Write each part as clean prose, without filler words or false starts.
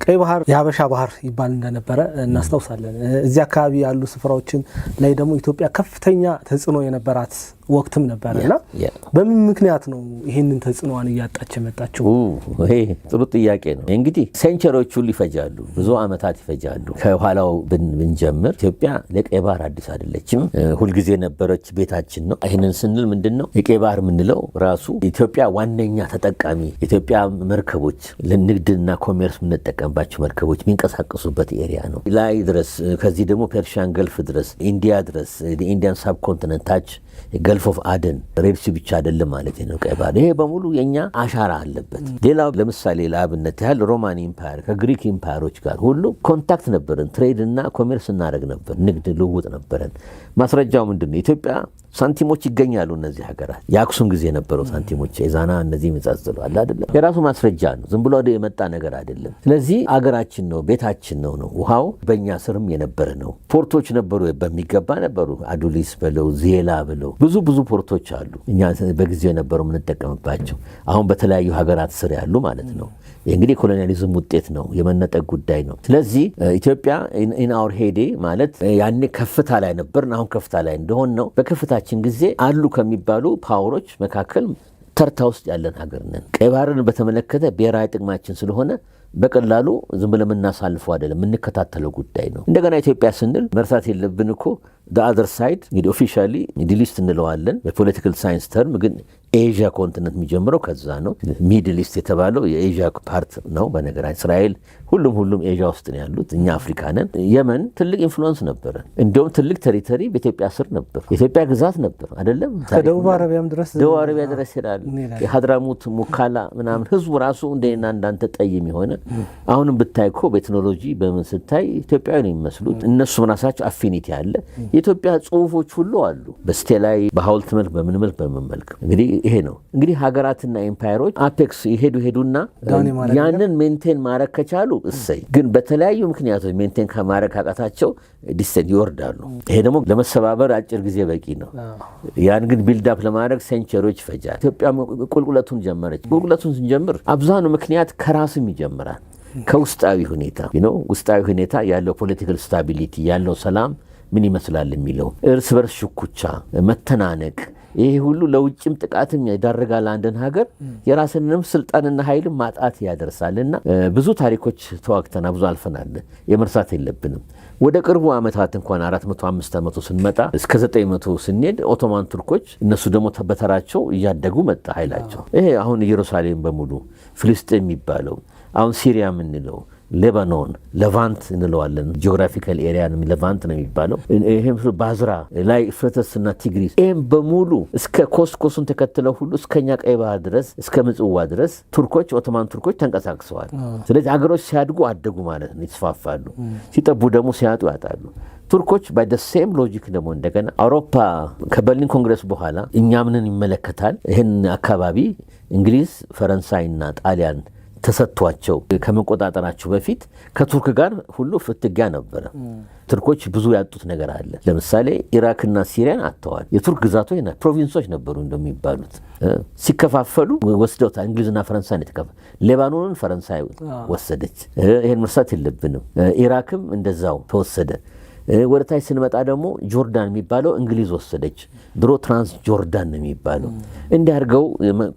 ቀይ ባህር የሀበሻ ባህር ይባል እንደነበረ እናስታውሳለን። እዚህ አካባቢ ያሉ ስፍራዎችን ላይ ደግሞ ኢትዮጵያ ከፍተኛ ተጽዕኖ የነበራት ወቅትም ነበርና በምን ምክንያት ነው ይሄንን ተጽዕኖዋን እያጣች የመጣችው? ይሄ ጥሩ ጥያቄ ነው። እንግዲህ ሴንቸሪዎች ሁሉ ይፈጃሉ፣ ብዙ አመታት ይፈጃሉ። ከኋላው ብንጀምር ኢትዮጵያ ለቀይ ባህር አዲስ አይደለችም፣ ሁልጊዜ ነበረች፣ ቤታችን ነው። ይሄንን ስንል ምንድነው የቀይ ባህር የምንለው ራሱ ኢትዮጵያ ዋነኛ ተጠቃሚ ኢትዮጵያ መርከቦች ለንግድና ኮሜርስ የምንጠቀምባቸው መርከቦች የሚንቀሳቀሱበት ኤሪያ ነው። ላይ ድረስ ከዚህ ደግሞ ፐርሺያን ገልፍ ድረስ ኢንዲያ ድረስ ኢንዲያን ሳብኮንቲነንት ታች ገልፍ ኦፍ አደን ሬድ ሲ ብቻ አይደለም ማለት ነው ቀይ ባህር። ይሄ በሙሉ የኛ አሻራ አለበት። ሌላው ለምሳሌ ለአብነት ያህል ሮማን ኢምፓየር ከግሪክ ኢምፓየሮች ጋር ሁሉ ኮንታክት ነበረን፣ ትሬድ እና ኮሜርስ እናደርግ ነበር፣ ንግድ ልውውጥ ነበረን። ማስረጃው ምንድነው? ኢትዮጵያ ሳንቲሞች ይገኛሉ እነዚህ ሀገራት የአክሱም ጊዜ የነበረው ሳንቲሞች የዛና እነዚህ መጻጽሉ አለ አይደለም፣ የራሱ ማስረጃ ነው፣ ዝም ብሎ የመጣ ነገር አይደለም። ስለዚህ አገራችን ነው፣ ቤታችን ነው። ውሃው በእኛ ስርም የነበረ ነው። ፖርቶች ነበሩ፣ በሚገባ ነበሩ። አዱሊስ በለው ዜላ በለው ብዙ ፖርቶች አሉ እኛ በጊዜው የነበረው የምንጠቀምባቸው፣ አሁን በተለያዩ ሀገራት ስር ያሉ ማለት ነው። እንግዲህ ኮሎኒያሊዝም ውጤት ነው፣ የመነጠቅ ጉዳይ ነው። ስለዚህ ኢትዮጵያ ኢን አወር ሄዴ ማለት ያኔ ከፍታ ላይ ነበርን፣ አሁን ከፍታ ላይ እንደሆን ነው። በከፍታችን ጊዜ አሉ ከሚባሉ ፓወሮች መካከል ተርታ ውስጥ ያለን ሀገር ነን። ቀይ ባህርን በተመለከተ ብሔራዊ ጥቅማችን ስለሆነ በቀላሉ ዝም ብለን የምናሳልፈው አይደለም፣ የምንከታተለው ጉዳይ ነው። እንደገና ኢትዮጵያ ስንል መርሳት የለብን እኮ the other side እንግዲህ ኦፊሻሊ ሚድል ኢስት እንለዋለን በፖለቲካል ሳይንስ ተርም፣ ግን ኤዥያ ኮንቲነንት የሚጀምረው ከዛ ነው። ሚድል ኢስት የተባለው የኤዥያ ፓርት ነው። በነገራችን እስራኤል ሁሉም ኤዥያ ውስጥ ነው ያሉት፣ እኛ አፍሪካ ነን። የመን ትልቅ ኢንፍሉዌንስ ነበረ፣ እንዲሁም ትልቅ ቴሪቶሪ በኢትዮጵያ ስር ነበር፣ የኢትዮጵያ ግዛት ነበር አይደለም። ከደቡብ አረቢያም ድረስ ይላል። የሀድራሙት ሙካላ ምናምን ህዝቡ ራሱ እንደና እንዳንተ ጠይም የሆነ አሁንም ብታይ እኮ በቴክኖሎጂ በምን ስታይ ኢትዮጵያዊ ነው የሚመስሉት። እነሱም ራሳቸው አፊኒቲ አለ። የኢትዮጵያ ጽሁፎች ሁሉ አሉ በስቴላይ በሐውልት መልክ በምን መልክ። እንግዲህ ይሄ ነው እንግዲህ ሀገራትና ኤምፓየሮች አፔክስ ይሄዱና ያንን ሜንቴን ማድረግ ከቻሉ እሰይ፣ ግን በተለያዩ ምክንያቶች ሜንቴን ከማድረግ ካቃታቸው ዲስቴንት ይወርዳሉ። ይሄ ደግሞ ለመሰባበር አጭር ጊዜ በቂ ነው። ያን ግን ቢልድ አፕ ለማድረግ ሴንቸሪዎች ይፈጃል። ኢትዮጵያ ቁልቁለቱን ጀመረች። ቁልቁለቱን ስንጀምር አብዛኛው ምክንያት ከራስም ይጀምራል፣ ከውስጣዊ ሁኔታ ውስጣዊ ሁኔታ ያለው ፖለቲካል ስታቢሊቲ ያለው ሰላም ምን ይመስላል የሚለው እርስ በርስ ሽኩቻ፣ መተናነቅ፣ ይሄ ሁሉ ለውጭም ጥቃትም ያዳርጋል። አንድን ሀገር የራስንም ስልጣንና ኃይል ማጣት ያደርሳልና ብዙ ታሪኮች ተዋግተና ብዙ አልፈናል፣ የመርሳት የለብንም። ወደ ቅርቡ ዓመታት እንኳን 400-500 ስንመጣ እስከ 900 ስንሄድ ኦቶማን ቱርኮች እነሱ ደግሞ በተራቸው እያደጉ መጣ ኃይላቸው። ይሄ አሁን ኢየሩሳሌም በሙሉ ፍልስጤም የሚባለው አሁን ሲሪያ የምንለው ሌባኖን ለቫንት እንለዋለን። ጂኦግራፊካል ኤሪያ ነው ለቫንት ነው የሚባለው። ይሄም ባዝራ ላይ ፍረተስና ቲግሪስ ይሄም በሙሉ እስከ ኮስኮሱን ተከትለው ሁሉ እስከኛ ቀይ ባህር ድረስ እስከ ምጽዋ ድረስ ቱርኮች ኦቶማን ቱርኮች ተንቀሳቅሰዋል። ስለዚህ ሀገሮች ሲያድጉ አደጉ ማለት ነው፣ ይስፋፋሉ። ሲጠቡ ደግሞ ሲያጡ ያጣሉ። ቱርኮች ባይ ዘ ሴም ሎጂክ ደግሞ እንደገና አውሮፓ ከበርሊን ኮንግረስ በኋላ እኛ ምንን ይመለከታል ይሄን አካባቢ እንግሊዝ፣ ፈረንሳይና ጣሊያን ተሰጥቷቸው ከመቆጣጠራቸው በፊት ከቱርክ ጋር ሁሉ ፍትጊያ ነበረ። ቱርኮች ብዙ ያጡት ነገር አለ። ለምሳሌ ኢራክና ሲሪያን አጥተዋል። የቱርክ ግዛቶች ፕሮቪንሶች ነበሩ እንደሚባሉት፣ ሲከፋፈሉ ወስደውታል። እንግሊዝና ፈረንሳይ ተከፋፈሉ። ሌባኖንን ፈረንሳይ ወሰደች። ይሄን መርሳት የለብንም። ኢራክም እንደዛው ተወሰደ። ወደ ታች ስንመጣ ደግሞ ጆርዳን የሚባለው እንግሊዝ ወሰደች። ድሮ ትራንስ ጆርዳን ነው የሚባለው። እንዲያርገው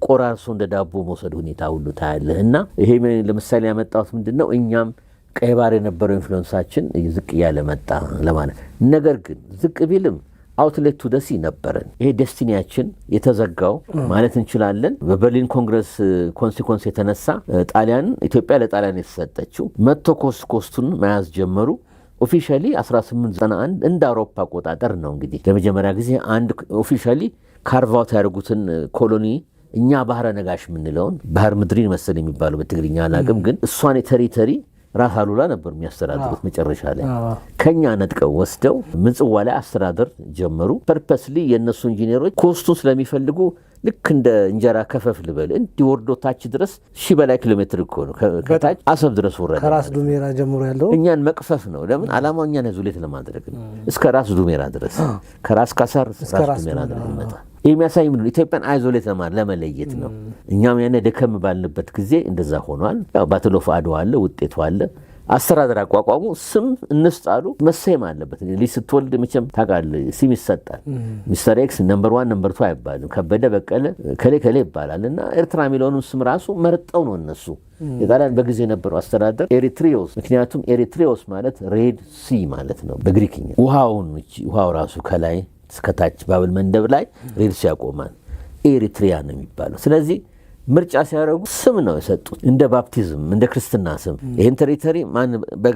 ቆራርሶ እንደ ዳቦ መውሰድ ሁኔታ ሁሉ ታያለህና ይሄ ለምሳሌ ያመጣሁት ምንድነው እኛም ቀይ ባህር የነበረው ኢንፍሉዌንሳችን ዝቅ ያለ መጣ ለማለት። ነገር ግን ዝቅ ቢልም አውትሌት ቱ ደሲ ነበረን። ይሄ ዴስቲኒያችን የተዘጋው ማለት እንችላለን። በበርሊን ኮንግረስ ኮንሲኮንስ የተነሳ ጣሊያን ኢትዮጵያ ለጣሊያን የተሰጠችው መጥቶ ኮስቱን መያዝ ጀመሩ። ኦፊሻሊ 1891 እንደ አውሮፓ አቆጣጠር ነው እንግዲህ ለመጀመሪያ ጊዜ አንድ ኦፊሻሊ ካርቫውት ያደርጉትን ኮሎኒ እኛ ባህረ ነጋሽ የምንለውን ባህር ምድሪን መሰል የሚባለው በትግርኛ አላቅም፣ ግን እሷን ቴሪቶሪ ራስ አሉላ ነበር የሚያስተዳድሩት። መጨረሻ ላይ ከኛ ነጥቀው ወስደው ምጽዋ ላይ አስተዳደር ጀመሩ። ፐርፐስሊ የነሱ ኢንጂነሮች ኮስቱን ስለሚፈልጉ ልክ እንደ እንጀራ ከፈፍ ልበል እንዲወርዶ ታች ድረስ 1000 በላይ ኪሎ ሜትር እኮ ነው። ከታች አሰብ ድረስ ወረደ። ከራስ ዱሜራ ጀምሮ ያለው እኛን መቅፈፍ ነው። ለምን ዓላማው እኛን ዙሌት ለማድረግ ነው። እስከ ራስ ዱሜራ ድረስ ከራስ ካሳር እስከ ራስ ዱሜራ ድረስ ይመጣል። ይህ የሚያሳይ ምንድን ነው? ኢትዮጵያን አይዞሌት ለመለየት ነው። እኛም ያኔ ደከም ባልንበት ጊዜ እንደዛ ሆኗል። ያው ባትል ኦፍ አድዋ አለ፣ ውጤቱ አለ። አስተዳደር አቋቋሙ፣ ስም እንስጣሉ፣ መሰየም አለበት። ልጅ ስትወልድ መቼም ታውቃለህ ስም ይሰጣል። ሚስተር ኤክስ ነምበር 1 ነምበር 2 አይባልም። ከበደ በቀለ ከሌ ከሌ ይባላል። እና ኤርትራ የሚለውን ስም ራሱ መርጠው ነው እነሱ። የጣሊያን በጊዜ የነበረው አስተዳደር ኤሪትሪዮስ፣ ምክንያቱም ኤሪትሪዮስ ማለት ሬድ ሲ ማለት ነው በግሪክኛ። ውሃው ራሱ ከላይ እስከታች ባብል መንደብ ላይ ሬድ ሲ ያቆማል። ኤሪትሪያ ነው የሚባለው። ስለዚህ ምርጫ ሲያደርጉ ስም ነው የሰጡት፣ እንደ ባፕቲዝም እንደ ክርስትና ስም። ይህን ቴሪቶሪ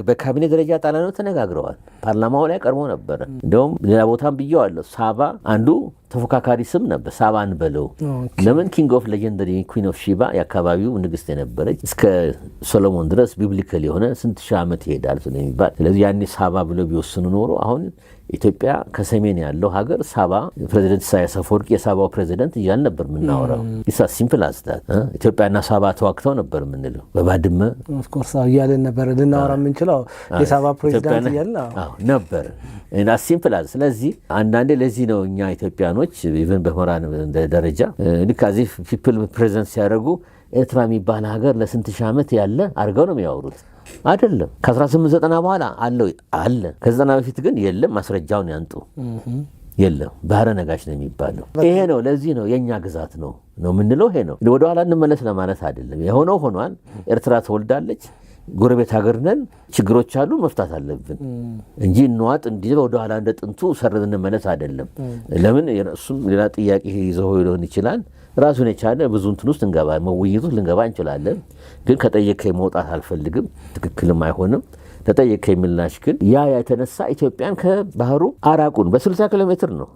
በካቢኔ ደረጃ ጣሊያኖች ተነጋግረዋል። ፓርላማው ላይ ቀርቦ ነበረ። እንደውም ሌላ ቦታም ብየዋለሁ። ሳባ አንዱ ተፎካካሪ ስም ነበር። ሳባ እንበለው። ለምን ኪንግ ኦፍ ሌጀንደሪ ኩዊን ኦፍ ሺባ የአካባቢው ንግስት የነበረች እስከ ሶሎሞን ድረስ ቢብሊካል የሆነ ስንት ሺህ ዓመት ይሄዳል ስለሚባል፣ ስለዚህ ያኔ ሳባ ብለው ቢወስኑ ኖሮ አሁን ኢትዮጵያ ከሰሜን ያለው ሀገር ሳባ፣ ፕሬዚደንት ኢሳያስ አፈወርቂ የሳባው ፕሬዚደንት እያል ነበር የምናወራው። ኢሳ ሲምፕል አስታት ኢትዮጵያና ሳባ ተዋክተው ነበር የምንለው በባድመ ኦፍኮርስ እያልን ነበር ልናወራ የምንችለው የሳባ ፕሬዚደንት እያልን ነበር እና ሲምፕል አስ። ስለዚህ አንዳንዴ ለዚህ ነው እኛ ኢትዮጵያኖች ኢቨን በሞራል ደረጃ ልክ እዚህ ፒፕል ፕሬዘንት ሲያደርጉ ኤርትራ የሚባል ሀገር ለስንት ሺህ ዓመት ያለ አድርገው ነው የሚያወሩት። አይደለም ከ1890 በኋላ አለው አለ። ከዛና በፊት ግን የለም። ማስረጃውን ያንጡ። የለም ባህረ ነጋሽ ነው የሚባለው። ይሄ ነው። ለዚህ ነው የኛ ግዛት ነው የምንለው። ይሄ ነው። ወደ ኋላ እንመለስ ለማለት አይደለም። የሆነው ሆኗል። ኤርትራ ተወልዳለች። ጎረቤት ሀገር ነን። ችግሮች አሉ፣ መፍታት አለብን እንጂ እንዋጥ እንዲህ ወደ ኋላ እንደ ጥንቱ ሰርዝ እንመለስ አይደለም። ለምን እሱም ሌላ ጥያቄ ይዘው ሊሆን ይችላል። ራሱን የቻለ ብዙ እንትን ውስጥ እንገባ መውይይቱ ልንገባ እንችላለን። ግን ከጠየቀኝ መውጣት አልፈልግም። ትክክልም አይሆንም። ተጠየቀኝ ምላሽ ግን ያ የተነሳ ኢትዮጵያን ከባህሩ አራቁን በ60 ኪሎ ሜትር ነው፣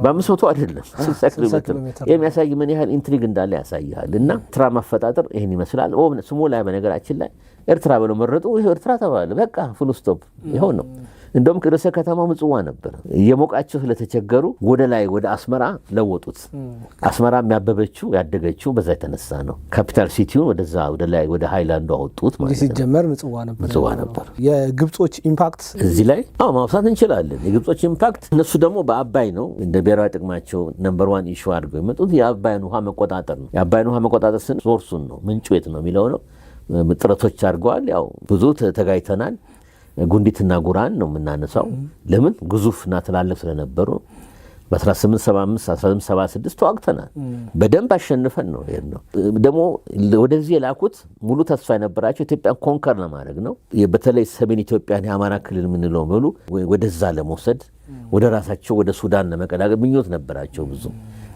በ500 አይደለም። 60 ኪሎ ሜትር የሚያሳይ ምን ያህል ኢንትሪግ እንዳለ ያሳያል። እና ኤርትራ ማፈጣጠር ይሄን ይመስላል። ስሙ ላይ በነገራችን ላይ ኤርትራ ብለው መረጡ። ይሄ ኤርትራ ተባለ። በቃ ፉል ስቶፕ ይኸው ነው። እንደውም ርዕሰ ከተማው ምጽዋ ነበር። እየሞቃቸው ስለተቸገሩ ወደ ላይ ወደ አስመራ ለወጡት። አስመራ የሚያበበችው ያደገችው በዛ የተነሳ ነው። ካፒታል ሲቲውን ወደዛ ወደ ላይ ወደ ሃይላንዱ አወጡት ማለት ነው። ሲጀመር ምጽዋ ነበር። የግብጾች ኢምፓክት እዚህ ላይ ማውሳት እንችላለን። የግብጾች ኢምፓክት እነሱ ደግሞ በአባይ ነው እንደ ብሔራዊ ጥቅማቸው ነምበር 1 ኢሹ አድርገው የመጡት የአባይን ውሃ መቆጣጠር ነው። የአባይን ውሃ መቆጣጠር ስን ሶርሱን ነው ምንጩ የት ነው የሚለው ነው። ጥረቶች አድርገዋል። ያው ብዙ ተጋይተናል። ጉንዲትና ጉራን ነው የምናነሳው። ለምን ግዙፍና ትላልቅ ስለነበሩ በ1875 1876 ተዋግተናል። በደንብ አሸንፈን ነው ነው ደግሞ ወደዚህ የላኩት ሙሉ ተስፋ የነበራቸው ኢትዮጵያን ኮንከር ለማድረግ ነው። በተለይ ሰሜን ኢትዮጵያን የአማራ ክልል የምንለው ሙሉ ወደዛ ለመውሰድ ወደ ራሳቸው ወደ ሱዳን ለመቀላቀል ምኞት ነበራቸው ብዙ።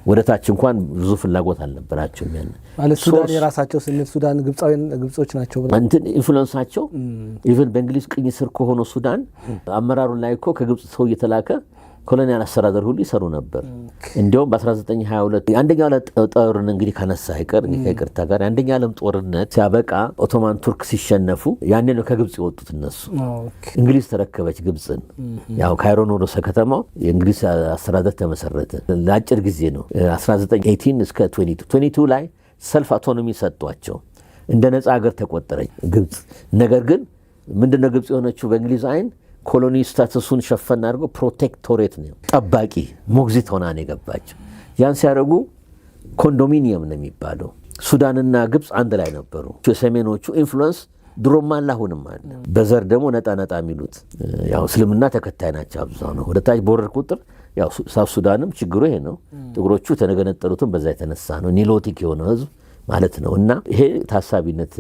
ወደ ታች እንኳን ብዙ ፍላጎት አልነበራቸውም። ያን ማለት ሱዳን የራሳቸው ስንት ሱዳን ግብጾች ናቸው ብለው እንትን ኢንፍሉዌንሳቸው ኢቭን በእንግሊዝ ቅኝ ስር ከሆነ ሱዳን አመራሩ ላይ እኮ ከግብጽ ሰው እየተላከ ኮሎኒያል አስተዳደር ሁሉ ይሰሩ ነበር። እንዲያውም በ1922 አንደኛው ዓለም ጦርነት እንግዲህ ካነሳ አይቀር ከይቅርታ ጋር አንደኛው ዓለም ጦርነት ሲያበቃ ኦቶማን ቱርክ ሲሸነፉ ያኔ ነው ከግብጽ የወጡት እነሱ። እንግሊዝ ተረከበች ግብጽን። ያው ካይሮ ነው ርዕሰ ከተማው። የእንግሊዝ አስተዳደር ተመሰረተ። ለአጭር ጊዜ ነው 1918 እስከ 22 ላይ ሰልፍ አውቶኖሚ ሰጧቸው። እንደ ነፃ ሀገር ተቆጠረች ግብጽ። ነገር ግን ምንድነው ግብጽ የሆነችው በእንግሊዝ አይን ኮሎኒ ስታተሱን ሸፈን አድርገው ፕሮቴክቶሬት ነው ጠባቂ ሞግዚት ሆና ነው የገባቸው። ያን ሲያደርጉ ኮንዶሚኒየም ነው የሚባለው። ሱዳንና ግብጽ አንድ ላይ ነበሩ። የሰሜኖቹ ኢንፍሉዌንስ ድሮም አለ አሁንም አለ። በዘር ደግሞ ነጣ የሚሉት ያው እስልምና ተከታይ ናቸው አብዛው ነው። ወደ ታች ቦርደር ቁጥር ያው ሳውት ሱዳንም ችግሩ ይሄ ነው። ጥቁሮቹ ተነገነጠሉትም በዛ የተነሳ ነው። ኒሎቲክ የሆነ ህዝብ ማለት ነው። እና ይሄ ታሳቢነት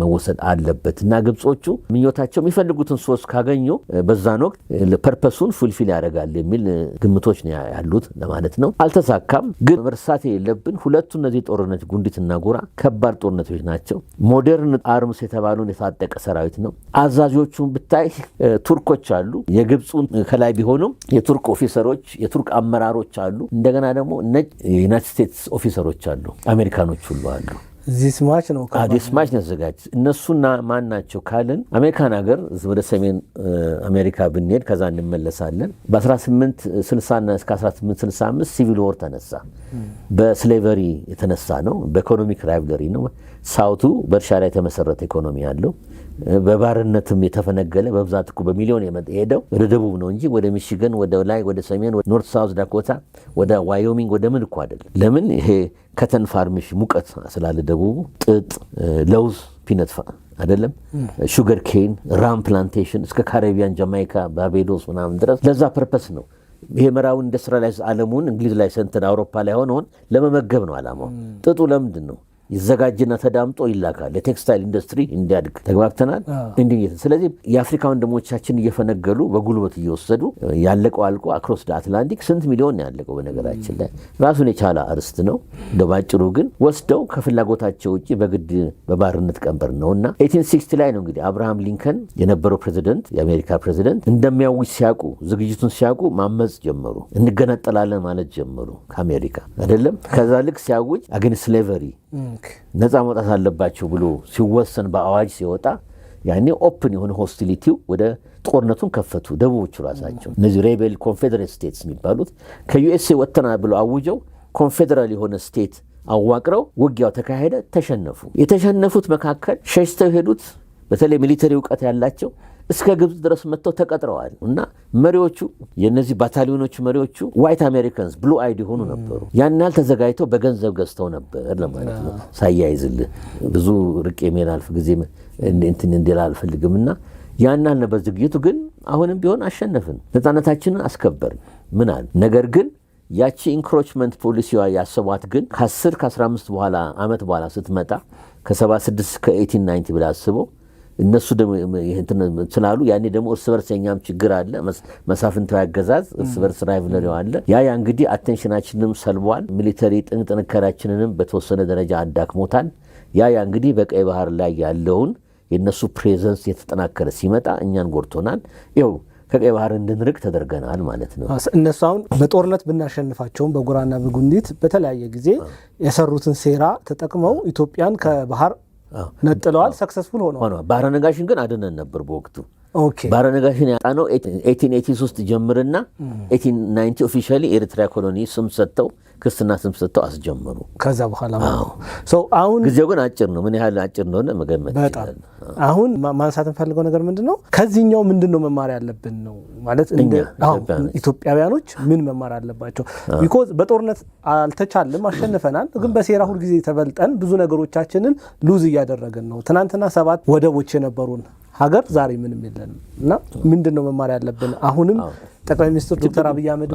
መወሰድ አለበት። እና ግብጾቹ ምኞታቸው የሚፈልጉትን ሶስ ካገኙ በዛን ወቅት ፐርፐሱን ፉልፊል ያደርጋል የሚል ግምቶች ነው ያሉት ለማለት ነው። አልተሳካም። ግን መርሳት የለብን ሁለቱ እነዚህ ጦርነት ጉንዲትና ጉራ ከባድ ጦርነቶች ናቸው። ሞደርን አርምስ የተባሉን የታጠቀ ሰራዊት ነው። አዛዦቹን ብታይ ቱርኮች አሉ። የግብፁን ከላይ ቢሆኑም የቱርክ ኦፊሰሮች የቱርክ አመራሮች አሉ። እንደገና ደግሞ ነጭ የዩናይትድ ስቴትስ ኦፊሰሮች አሉ። አሜሪካኖች ሁሉ አሉ። ዲስ ማች ነው ተዘጋጅ። እነሱና ማን ናቸው ካልን አሜሪካን ሀገር ወደ ሰሜን አሜሪካ ብንሄድ ከዛ እንመለሳለን። በ1860 እስከ 1865 ሲቪል ወር ተነሳ። በስሌቨሪ የተነሳ ነው። በኢኮኖሚክ ራይቭለሪ ነው። ሳውቱ በእርሻ ላይ የተመሰረተ ኢኮኖሚ ያለው፣ በባርነትም የተፈነገለ በብዛት እኮ በሚሊዮን የሄደው ወደ ደቡብ ነው እንጂ ወደ ሚሽገን፣ ወደ ላይ፣ ወደ ሰሜን፣ ኖርት ሳውዝ ዳኮታ፣ ወደ ዋዮሚንግ፣ ወደ ምን እኮ አይደለም። ለምን? ይሄ ከተን ፋርሚሽ ሙቀት ስላለ ደቡቡ ጥጥ፣ ለውዝ፣ ፒነት አይደለም፣ ሹገር ኬን፣ ራም ፕላንቴሽን እስከ ካሪቢያን፣ ጃማይካ፣ ባርቤዶስ ምናምን ድረስ ለዛ ፐርፐስ ነው። ይሄ መራው ኢንዱስትሪያላይዝ ዓለሙን እንግሊዝ ላይ ሰንተን አውሮፓ ላይ ሆነውን ለመመገብ ነው ዓላማው። ጥጡ ለምንድን ነው? ይዘጋጅና ተዳምጦ ይላካል ለቴክስታይል ኢንዱስትሪ እንዲያድግ። ተግባብተናል። ስለዚህ የአፍሪካ ወንድሞቻችን እየፈነገሉ በጉልበት እየወሰዱ ያለቀው አልቆ አክሮስ አትላንቲክ ስንት ሚሊዮን ያለቀው በነገራችን ላይ ራሱን የቻለ አርስት ነው። ባጭሩ ግን ወስደው ከፍላጎታቸው ውጭ በግድ በባርነት ቀንበር ነውና 1860 ላይ ነው እንግዲህ አብርሃም ሊንከን የነበረው ፕሬዚደንት፣ የአሜሪካ ፕሬዚደንት እንደሚያውጅ ሲያውቁ፣ ዝግጅቱን ሲያውቁ ማመጽ ጀመሩ። እንገነጠላለን ማለት ጀመሩ ከአሜሪካ አይደለም። ከዛ ልክ ሲያውጅ አገንስት ስሌቨሪ ነፃ መውጣት አለባቸው ብሎ ሲወሰን በአዋጅ ሲወጣ ያኔ ኦፕን የሆነ ሆስቲሊቲው ወደ ጦርነቱን ከፈቱ ደቡቦቹ ራሳቸው። እነዚህ ሬቤል ኮንፌደሬት ስቴትስ የሚባሉት ከዩኤስኤ ወጥተናል ብለው አውጀው ኮንፌደራል የሆነ ስቴት አዋቅረው ውጊያው ተካሄደ። ተሸነፉ። የተሸነፉት መካከል ሸሽተው ሄዱት በተለይ ሚሊተሪ እውቀት ያላቸው እስከ ግብጽ ድረስ መጥተው ተቀጥረዋል። እና መሪዎቹ የነዚህ ባታሊዮኖቹ መሪዎቹ ዋይት አሜሪካንስ ብሉ አይድ የሆኑ ነበሩ። ያን ያህል ተዘጋጅተው በገንዘብ ገዝተው ነበር ለማለት ነው። ሳያይዝልህ ብዙ ርቄ የሚያልፍ ጊዜ እንትን እንዲላ አልፈልግምና ያን ያህል ነበር ዝግጅቱ። ግን አሁንም ቢሆን አሸነፍን፣ ነፃነታችንን አስከበርን ምናል። ነገር ግን ያቺ ኢንክሮችመንት ፖሊሲዋ ያሰቧት ግን ከ10 ከ15 በኋላ ዓመት በኋላ ስትመጣ ከ76 ከ1890 ብላ አስበው እነሱ ደግሞ ስላሉ ያኔ ደግሞ እርስ በርስ የኛም ችግር አለ። መሳፍንታዊ አገዛዝ እርስ በርስ ራይቭለሪ አለ። ያ እንግዲህ አቴንሽናችንንም ሰልቧል። ሚሊተሪ ጥንካሬያችንንም በተወሰነ ደረጃ አዳክሞታል። ያ እንግዲህ በቀይ ባህር ላይ ያለውን የነሱ ፕሬዘንስ የተጠናከረ ሲመጣ እኛን ጎድቶናል። ይኸው ከቀይ ባህር እንድንርቅ ተደርገናል ማለት ነው። እነሱ አሁን በጦርነት ብናሸንፋቸውም በጉራና በጉንዲት በተለያየ ጊዜ የሰሩትን ሴራ ተጠቅመው ኢትዮጵያን ከባህር ነጥለዋል። ሰክሰስፉል ሆነዋል። ባህረ ነጋሽን ግን አድነን ነበር በወቅቱ። ባህረ ነጋሽን ያጣነው 1883 ጀምርና 1890 ኦፊሻሊ ኤርትራ ኮሎኒ ስም ሰጥተው ክርስትና ስም ሰጥተው አስጀመሩ። ከዛ በኋላ አሁን ጊዜው ግን አጭር ነው። ምን ያህል አጭር እንደሆነ መገመት ይችላል። አሁን ማንሳት እንፈልገው ነገር ምንድነው? ከዚህኛው ምንድነው መማር ያለብን ነው ማለት ኢትዮጵያውያኖች ምን መማር አለባቸው? ቢኮዝ በጦርነት አልተቻለም፣ አሸንፈናል። ግን በሴራ ሁልጊዜ ተበልጠን ብዙ ነገሮቻችንን ሉዝ እያደረግን ነው። ትናንትና 7 ወደቦች የነበሩን ሀገር ዛሬ ምንም የለንም እና ምንድነው መማር ያለብን? አሁንም ጠቅላይ ሚኒስትር ዶክተር አብይ አህመድ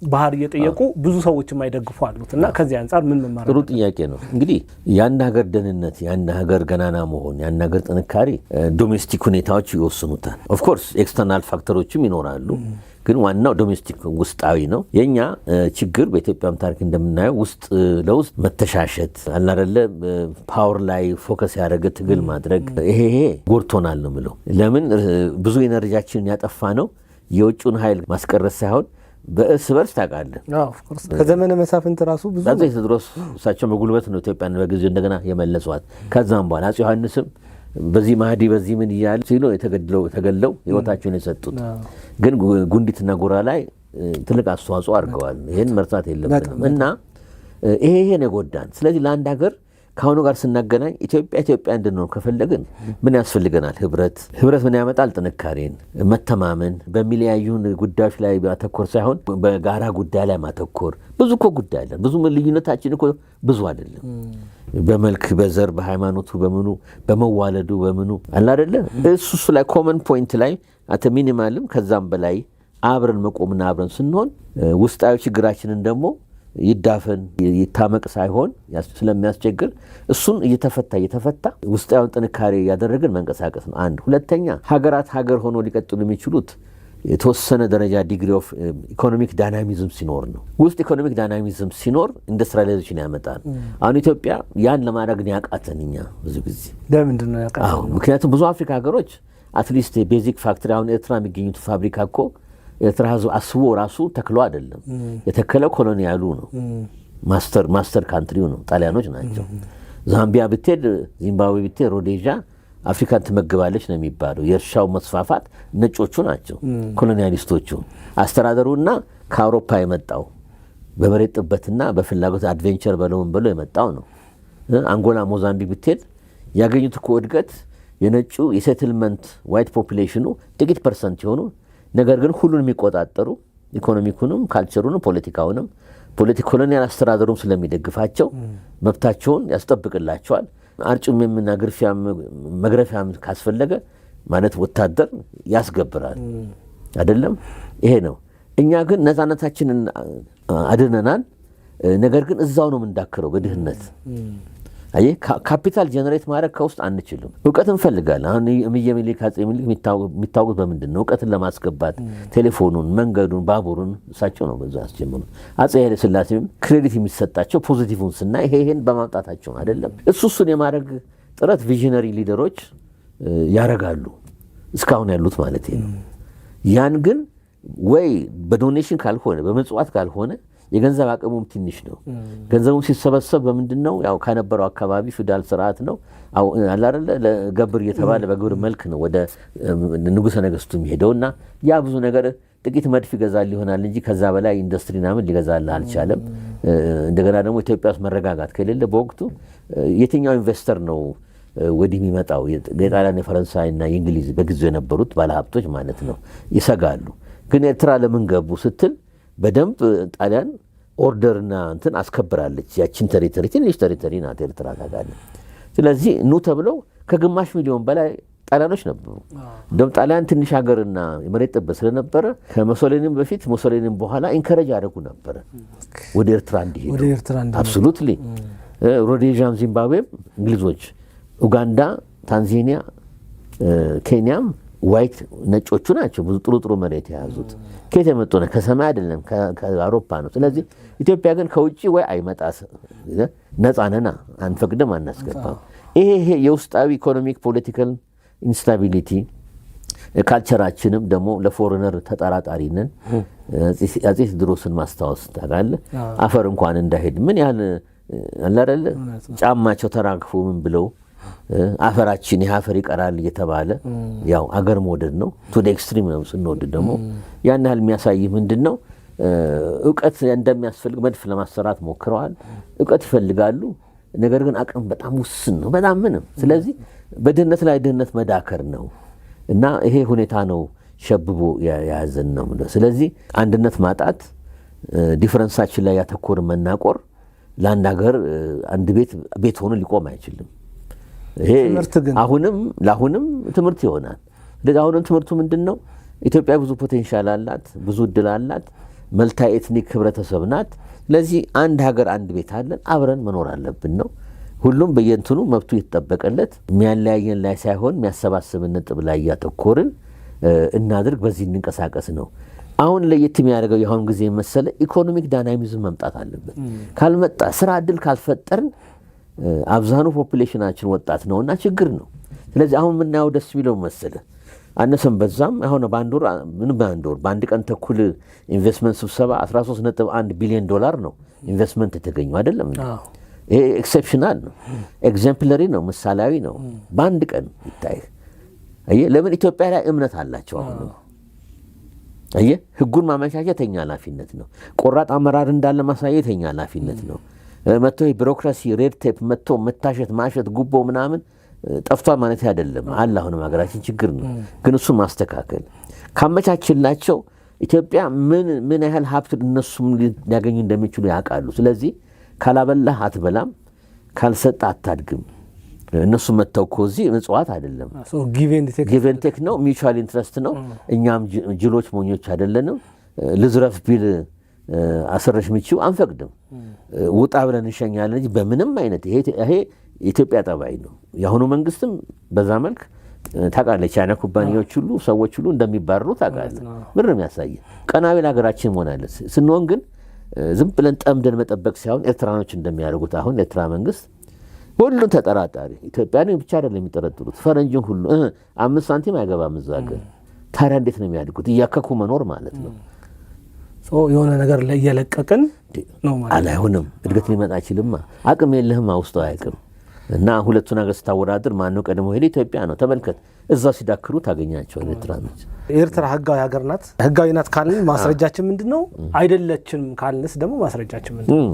ባህር እየጠየቁ ብዙ ሰዎች የማይደግፉ አሉት እና ከዚህ አንጻር ምን መማር? ጥሩ ጥያቄ ነው። እንግዲህ የአንድ ሀገር ደህንነት፣ የአንድ ሀገር ገናና መሆን፣ የአንድ ሀገር ጥንካሬ ዶሜስቲክ ሁኔታዎች ይወስኑታል። ኦፍኮርስ ኤክስተርናል ፋክተሮችም ይኖራሉ፣ ግን ዋናው ዶሜስቲክ ውስጣዊ ነው። የኛ ችግር በኢትዮጵያም ታሪክ እንደምናየው ውስጥ ለውስጥ መተሻሸት አላረለ ፓወር ላይ ፎከስ ያደረገ ትግል ማድረግ ይሄ ጎድቶናል ነው ምለው። ለምን ብዙ ኤነርጂያችንን ያጠፋ ነው የውጭውን ኃይል ማስቀረት ሳይሆን በእርስ በርስ ታውቃለህ። ከዘመነ መሳፍንት ራሱ ብዙ አፄ ቴዎድሮስ እሳቸው በጉልበት ነው ኢትዮጵያን በጊዜው እንደገና የመለሷት። ከዛም በኋላ አፄ ዮሐንስም በዚህ ማህዲ በዚህ ምን እያሉ ሲሉ ተገለው ህይወታቸውን የሰጡት ግን ጉንዲትና ጎራ ላይ ትልቅ አስተዋጽኦ አድርገዋል። ይህን መርሳት የለብንም እና ይሄን የጎዳን። ስለዚህ ለአንድ ሀገር ከአሁኑ ጋር ስናገናኝ ኢትዮጵያ እንድንሆን ከፈለግን ምን ያስፈልገናል? ህብረት ምን ያመጣል? ጥንካሬን፣ መተማመን፣ በሚለያዩን ጉዳዮች ላይ ማተኮር ሳይሆን በጋራ ጉዳይ ላይ ማተኮር። ብዙ እኮ ጉዳይ አለን። ብዙ ልዩነታችን እኮ ብዙ አይደለም። በመልክ፣ በዘር፣ በሃይማኖቱ፣ በምኑ፣ በመዋለዱ፣ በምኑ አለ አይደለ? እሱ ላይ ኮመን ፖይንት ላይ አተ ሚኒማልም ከዛም በላይ አብረን መቆምና አብረን ስንሆን ውስጣዊ ችግራችንን ደግሞ ይዳፈን ይታመቅ ሳይሆን ስለሚያስቸግር እሱን እየተፈታ ውስጣዊውን ጥንካሬ ያደረግን መንቀሳቀስ ነው። አንድ ሁለተኛ ሀገራት ሀገር ሆኖ ሊቀጥሉ የሚችሉት የተወሰነ ደረጃ ዲግሪ ኦፍ ኢኮኖሚክ ዳይናሚዝም ሲኖር ነው። ውስጥ ኢኮኖሚክ ዳይናሚዝም ሲኖር ኢንዱስትሪያላይዜሽን ያመጣል። አሁን ኢትዮጵያ ያን ለማድረግ ያቃተን እኛ ብዙ ጊዜ ለምንድን ነው ያቃተን? ምክንያቱም ብዙ አፍሪካ ሀገሮች አትሊስት ቤዚክ ፋክተሪ አሁን ኤርትራ የሚገኙት ፋብሪካ እኮ ኤርትራ ህዝብ አስቦ ራሱ ተክሎ አይደለም የተከለው፣ ኮሎኒያሉ ነው። ማስተር ካንትሪው ነው፣ ጣሊያኖች ናቸው። ዛምቢያ ብትሄድ፣ ዚምባብዌ ብትሄድ ሮዴዣ አፍሪካን ትመግባለች ነው የሚባለው። የእርሻው መስፋፋት ነጮቹ ናቸው ኮሎኒያሊስቶቹ። አስተዳደሩና ከአውሮፓ የመጣው በመሬት ጥበትና በፍላጎት አድቬንቸር በለውን ብሎ የመጣው ነው። አንጎላ፣ ሞዛምቢክ ብትሄድ ያገኙት እኮ እድገት የነጩ የሴትልመንት ዋይት ፖፑሌሽኑ ጥቂት ፐርሰንት የሆኑ ነገር ግን ሁሉን የሚቆጣጠሩ ኢኮኖሚኩንም ካልቸሩንም ፖለቲካውንም ኮሎኒያል አስተዳደሩም ስለሚደግፋቸው መብታቸውን ያስጠብቅላቸዋል። አርጩሜምና ግርፊያም መግረፊያም ካስፈለገ ማለት ወታደር ያስገብራል አይደለም። ይሄ ነው። እኛ ግን ነፃነታችንን አድነናል። ነገር ግን እዛው ነው የምንዳክረው በድህነት። አይ ካፒታል ጀነሬት ማድረግ ከውስጥ አንችልም። እውቀት እንፈልጋለን። አሁን እምዬ ምኒልክ አፄ ምኒልክ የሚታወቁት በምንድን ነው? እውቀትን ለማስገባት ቴሌፎኑን፣ መንገዱን፣ ባቡሩን እሳቸው ነው በዛ ያስጀመሩት። አፄ ኃይለ ሥላሴም ክሬዲት የሚሰጣቸው ፖዚቲቭን ስናይ ይሄን በማምጣታቸው አይደለም። እሱን የማድረግ ጥረት ቪዥነሪ ሊደሮች ያረጋሉ እስካሁን ያሉት ማለት ነው። ያን ግን ወይ በዶኔሽን ካልሆነ በመጽዋት ካልሆነ የገንዘብ አቅሙም ትንሽ ነው። ገንዘቡም ሲሰበሰብ በምንድን ነው? ያው ከነበረው አካባቢ ፊውዳል ስርዓት ነው አላረለ ለገብር እየተባለ በግብር መልክ ነው ወደ ንጉሠ ነገሥቱ የሚሄደውና ያ ብዙ ነገር ጥቂት መድፍ ይገዛል ይሆናል እንጂ ከዛ በላይ ኢንዱስትሪ ምናምን ሊገዛል አልቻለም። እንደገና ደግሞ ኢትዮጵያ ውስጥ መረጋጋት ከሌለ በወቅቱ የትኛው ኢንቨስተር ነው ወዲህ የሚመጣው? የጣሊያን የፈረንሳይና የእንግሊዝ በጊዜው የነበሩት ባለሀብቶች ማለት ነው ይሰጋሉ። ግን ኤርትራ ለምን ገቡ ስትል በደንብ ጣሊያን ኦርደርና እንትን አስከብራለች። ያችን ቴሪቶሪ ትንሽ ቴሪቶሪ ናት ኤርትራ ታውቃለህ። ስለዚህ ኑ ተብለው ከግማሽ ሚሊዮን በላይ ጣሊያኖች ነበሩ። እንደውም ጣሊያን ትንሽ ሀገርና የመሬት ጥበት ስለነበረ ከሙሶሊኒም በፊት ሙሶሊኒም በኋላ ኢንከረጅ ያደርጉ ነበረ ወደ ኤርትራ እንዲሄዱ። አብሶሉትሊ ሮዴዥያም፣ ዚምባብዌም እንግሊዞች፣ ኡጋንዳ፣ ታንዛኒያ፣ ኬንያም ዋይት ነጮቹ ናቸው ብዙ ጥሩ መሬት የያዙት። ከየት የመጡ ነው? ከሰማይ አይደለም ከአውሮፓ ነው። ስለዚህ ኢትዮጵያ ግን ከውጭ ወይ አይመጣ ነፃ ነና አንፈቅድም አናስገባም። ይሄ የውስጣዊ ኢኮኖሚክ ፖለቲካል ኢንስታቢሊቲ ካልቸራችንም ደግሞ ለፎሬነር ተጠራጣሪ ነን። አፄ ቴዎድሮስን ማስታወስ ታውቃለህ? አፈር እንኳን እንዳይሄድ ምን ያህል አላረለ ጫማቸው ተራግፎ ምን ብለው አፈራችን የአፈር ይቀራል እየተባለ ያው አገር መውደድ ነው። ቱ ደ ኤክስትሪም ነው ስንወድ ደግሞ ያን ያህል የሚያሳይ ምንድነው? እውቀት እንደሚያስፈልግ መድፍ ለማሰራት ሞክረዋል። እውቀት ይፈልጋሉ። ነገር ግን አቅም በጣም ውስን ነው፣ በጣም ምንም። ስለዚህ በድህነት ላይ ድህነት መዳከር ነው እና ይሄ ሁኔታ ነው ሸብቦ የያዘን ነው። ስለዚህ አንድነት ማጣት፣ ዲፈረንሳችን ላይ ያተኮር መናቆር ለአንድ ሀገር አንድ ቤት ሆኖ ሊቆም አይችልም። ይሄ ለአሁንም ትምህርት ይሆናል። አሁንም ትምህርቱ ምንድነው? ኢትዮጵያ ብዙ ፖቴንሻል አላት፣ ብዙ እድል አላት፣ መልታ ኤትኒክ ህብረተሰብ ናት። ስለዚህ አንድ ሀገር አንድ ቤት አለን፣ አብረን መኖር አለብን ነው። ሁሉም በየንትኑ መብቱ የተጠበቀለት የሚያለያየን ላይ ሳይሆን የሚያሰባስብን ነጥብ ላይ እያተኮርን እናድርግ፣ በዚህ እንንቀሳቀስ ነው። አሁን ለየት የሚያደርገው የአሁን ጊዜ መሰለ ኢኮኖሚክ ዳይናሚዝም መምጣት አለበት። ካልመጣ ስራ እድል ካልፈጠርን አብዛኑ ፖፑሌሽናችን ወጣት ነውና ችግር ነው። ስለዚህ አሁን የምናየው ደስ የሚለው መሰለ አነሰም በዛም አሁን በአንድ ቀን ተኩል ኢንቨስትመንት ስብሰባ 13.1 ቢሊዮን ዶላር ነው ኢንቨስትመንት የተገኘው አይደለም። ይሄ ኤክሴፕሽናል ነው፣ ኤግዛምፕለሪ ነው፣ ምሳሌያዊ ነው። በአንድ ቀን ይታይ። አየህ ለምን ኢትዮጵያ ላይ እምነት አላቸው። አሁን አየህ ህጉን ማመቻቸት የኛ ኃላፊነት ነው። ቆራጥ አመራር እንዳለ ማሳየት የኛ ኃላፊነት ነው። መጥቶ ቢሮክራሲ ሬድ ቴፕ መጥቶ መታሸት ማሸት ጉቦ ምናምን ጠፍቷል ማለት አይደለም። አለ አሁንም ሀገራችን ችግር ነው። ግን እሱ ማስተካከል ካመቻችላቸው ኢትዮጵያ ምን ያህል ሀብት እነሱም ሊያገኙ እንደሚችሉ ያውቃሉ። ስለዚህ ካላበላህ አትበላም፣ ካልሰጣ አታድግም። እነሱ መጥተው እኮ እዚህ ምጽዋት አይደለም፣ ጊቭ ኤንድ ቴክ ነው፣ ሚቹዋል ኢንትረስት ነው። እኛም ጅሎች ሞኞች አይደለንም። ልዝረፍ ቢል አሰረሽ ምቺው አንፈቅድም፣ ውጣ ብለን እንሸኛለን እንጂ በምንም አይነት ይሄ የኢትዮጵያ ጠባይ ነው። የአሁኑ መንግስትም በዛ መልክ ታውቃለህ። ቻይና ኩባንያዎች ሁሉ ሰዎች ሁሉ እንደሚባረሩ ታውቃለህ። ምን ነው የሚያሳየው? ቀናቤል ሀገራችን መሆናለች ስንሆን ግን ዝም ብለን ጠምደን መጠበቅ ሳይሆን ኤርትራኖች እንደሚያደርጉት አሁን ኤርትራ መንግስት ሁሉን ተጠራጣሪ ኢትዮጵያን ብቻ አይደለም የሚጠረጥሩት ፈረንጅን ሁሉ 5 ሳንቲም አይገባም እዛ ሀገር። ታዲያ እንዴት ነው የሚያድጉት? እያከኩ መኖር ማለት ነው። የሆነ ነገር ላይ እየለቀቅን ነው ማለት አላይሆንም። እድገት ሊመጣ አይችልም። አቅም የለህም፣ ውስጡ አያውቅም። እና ሁለቱን ሀገር ስታወዳድር ማነው ቀድሞ ሄደ? ኢትዮጵያ ነው። ተመልከት፣ እዛው ሲዳክሩ ታገኛቸዋለህ ኤርትራኖች። ኤርትራ ህጋዊ ሀገር ናት። ህጋዊ ናት ካልን ማስረጃችን ምንድነው? አይደለችም ካልንስ ደግሞ ማስረጃችን ምንድነው?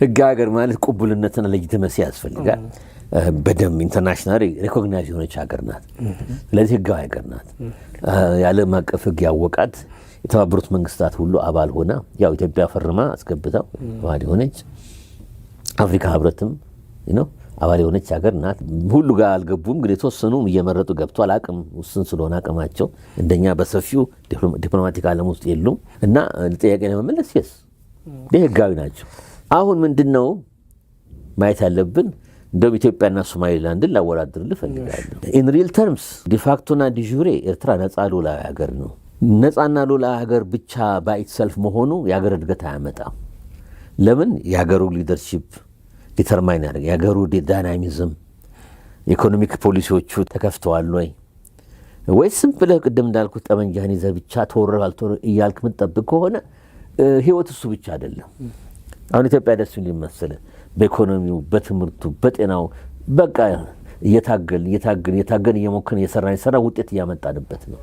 ህጋዊ ሀገር ማለት ቅቡልነትና ሌጂቲመሲ ያስፈልጋል። በደም ኢንተርናሽናል ሪኮግናይዝ የሆነች ሀገር ናት። ስለዚህ ህጋዊ ሀገር ናት። የዓለም አቀፍ ህግ ያወቃት የተባበሩት መንግስታት ሁሉ አባል ሆና ያው ኢትዮጵያ ፈርማ አስገብታው አባል የሆነች አፍሪካ ህብረትም ነው አባል የሆነች ሀገር ናት። ሁሉ ጋር አልገቡም፣ ግን የተወሰኑ እየመረጡ ገብቷል። አቅም ውስን ስለሆነ አቅማቸው እንደኛ በሰፊው ዲፕሎማቲክ ዓለም ውስጥ የሉም። እና ጥያቄ ለመመለስ የስ ህጋዊ ናቸው። አሁን ምንድነው ማየት ያለብን? እንደውም ኢትዮጵያና ሶማሌላንድን ላወዳድርልህ እፈልጋለሁ። ኢን ሪል ተርምስ ዲፋክቶና ዲጁሬ ኤርትራ ነፃ ሉዓላዊ ሀገር ነው። ነፃና ሉዓላዊ ሀገር ብቻ ባይትሰልፍ መሆኑ የሀገር እድገት አያመጣም። ለምን? የሀገሩ ሊደርሺፕ ዲተርማይን ያደርጋል። የሀገሩ ዳይናሚዝም፣ ኢኮኖሚክ ፖሊሲዎቹ ተከፍተዋል ወይስ ዝም ብለህ ቅድም እንዳልኩት ጠመንጃህን ይዘህ ብቻ ተወረር አልተወረር እያልክ የምትጠብቅ ከሆነ ህይወት እሱ ብቻ አይደለም። አሁን ኢትዮጵያ ደስ የሚል መሰለህ፣ በኢኮኖሚው፣ በትምህርቱ፣ በጤናው በቃ እየታገልን እየሞከርን ውጤት እያመጣንበት ነው።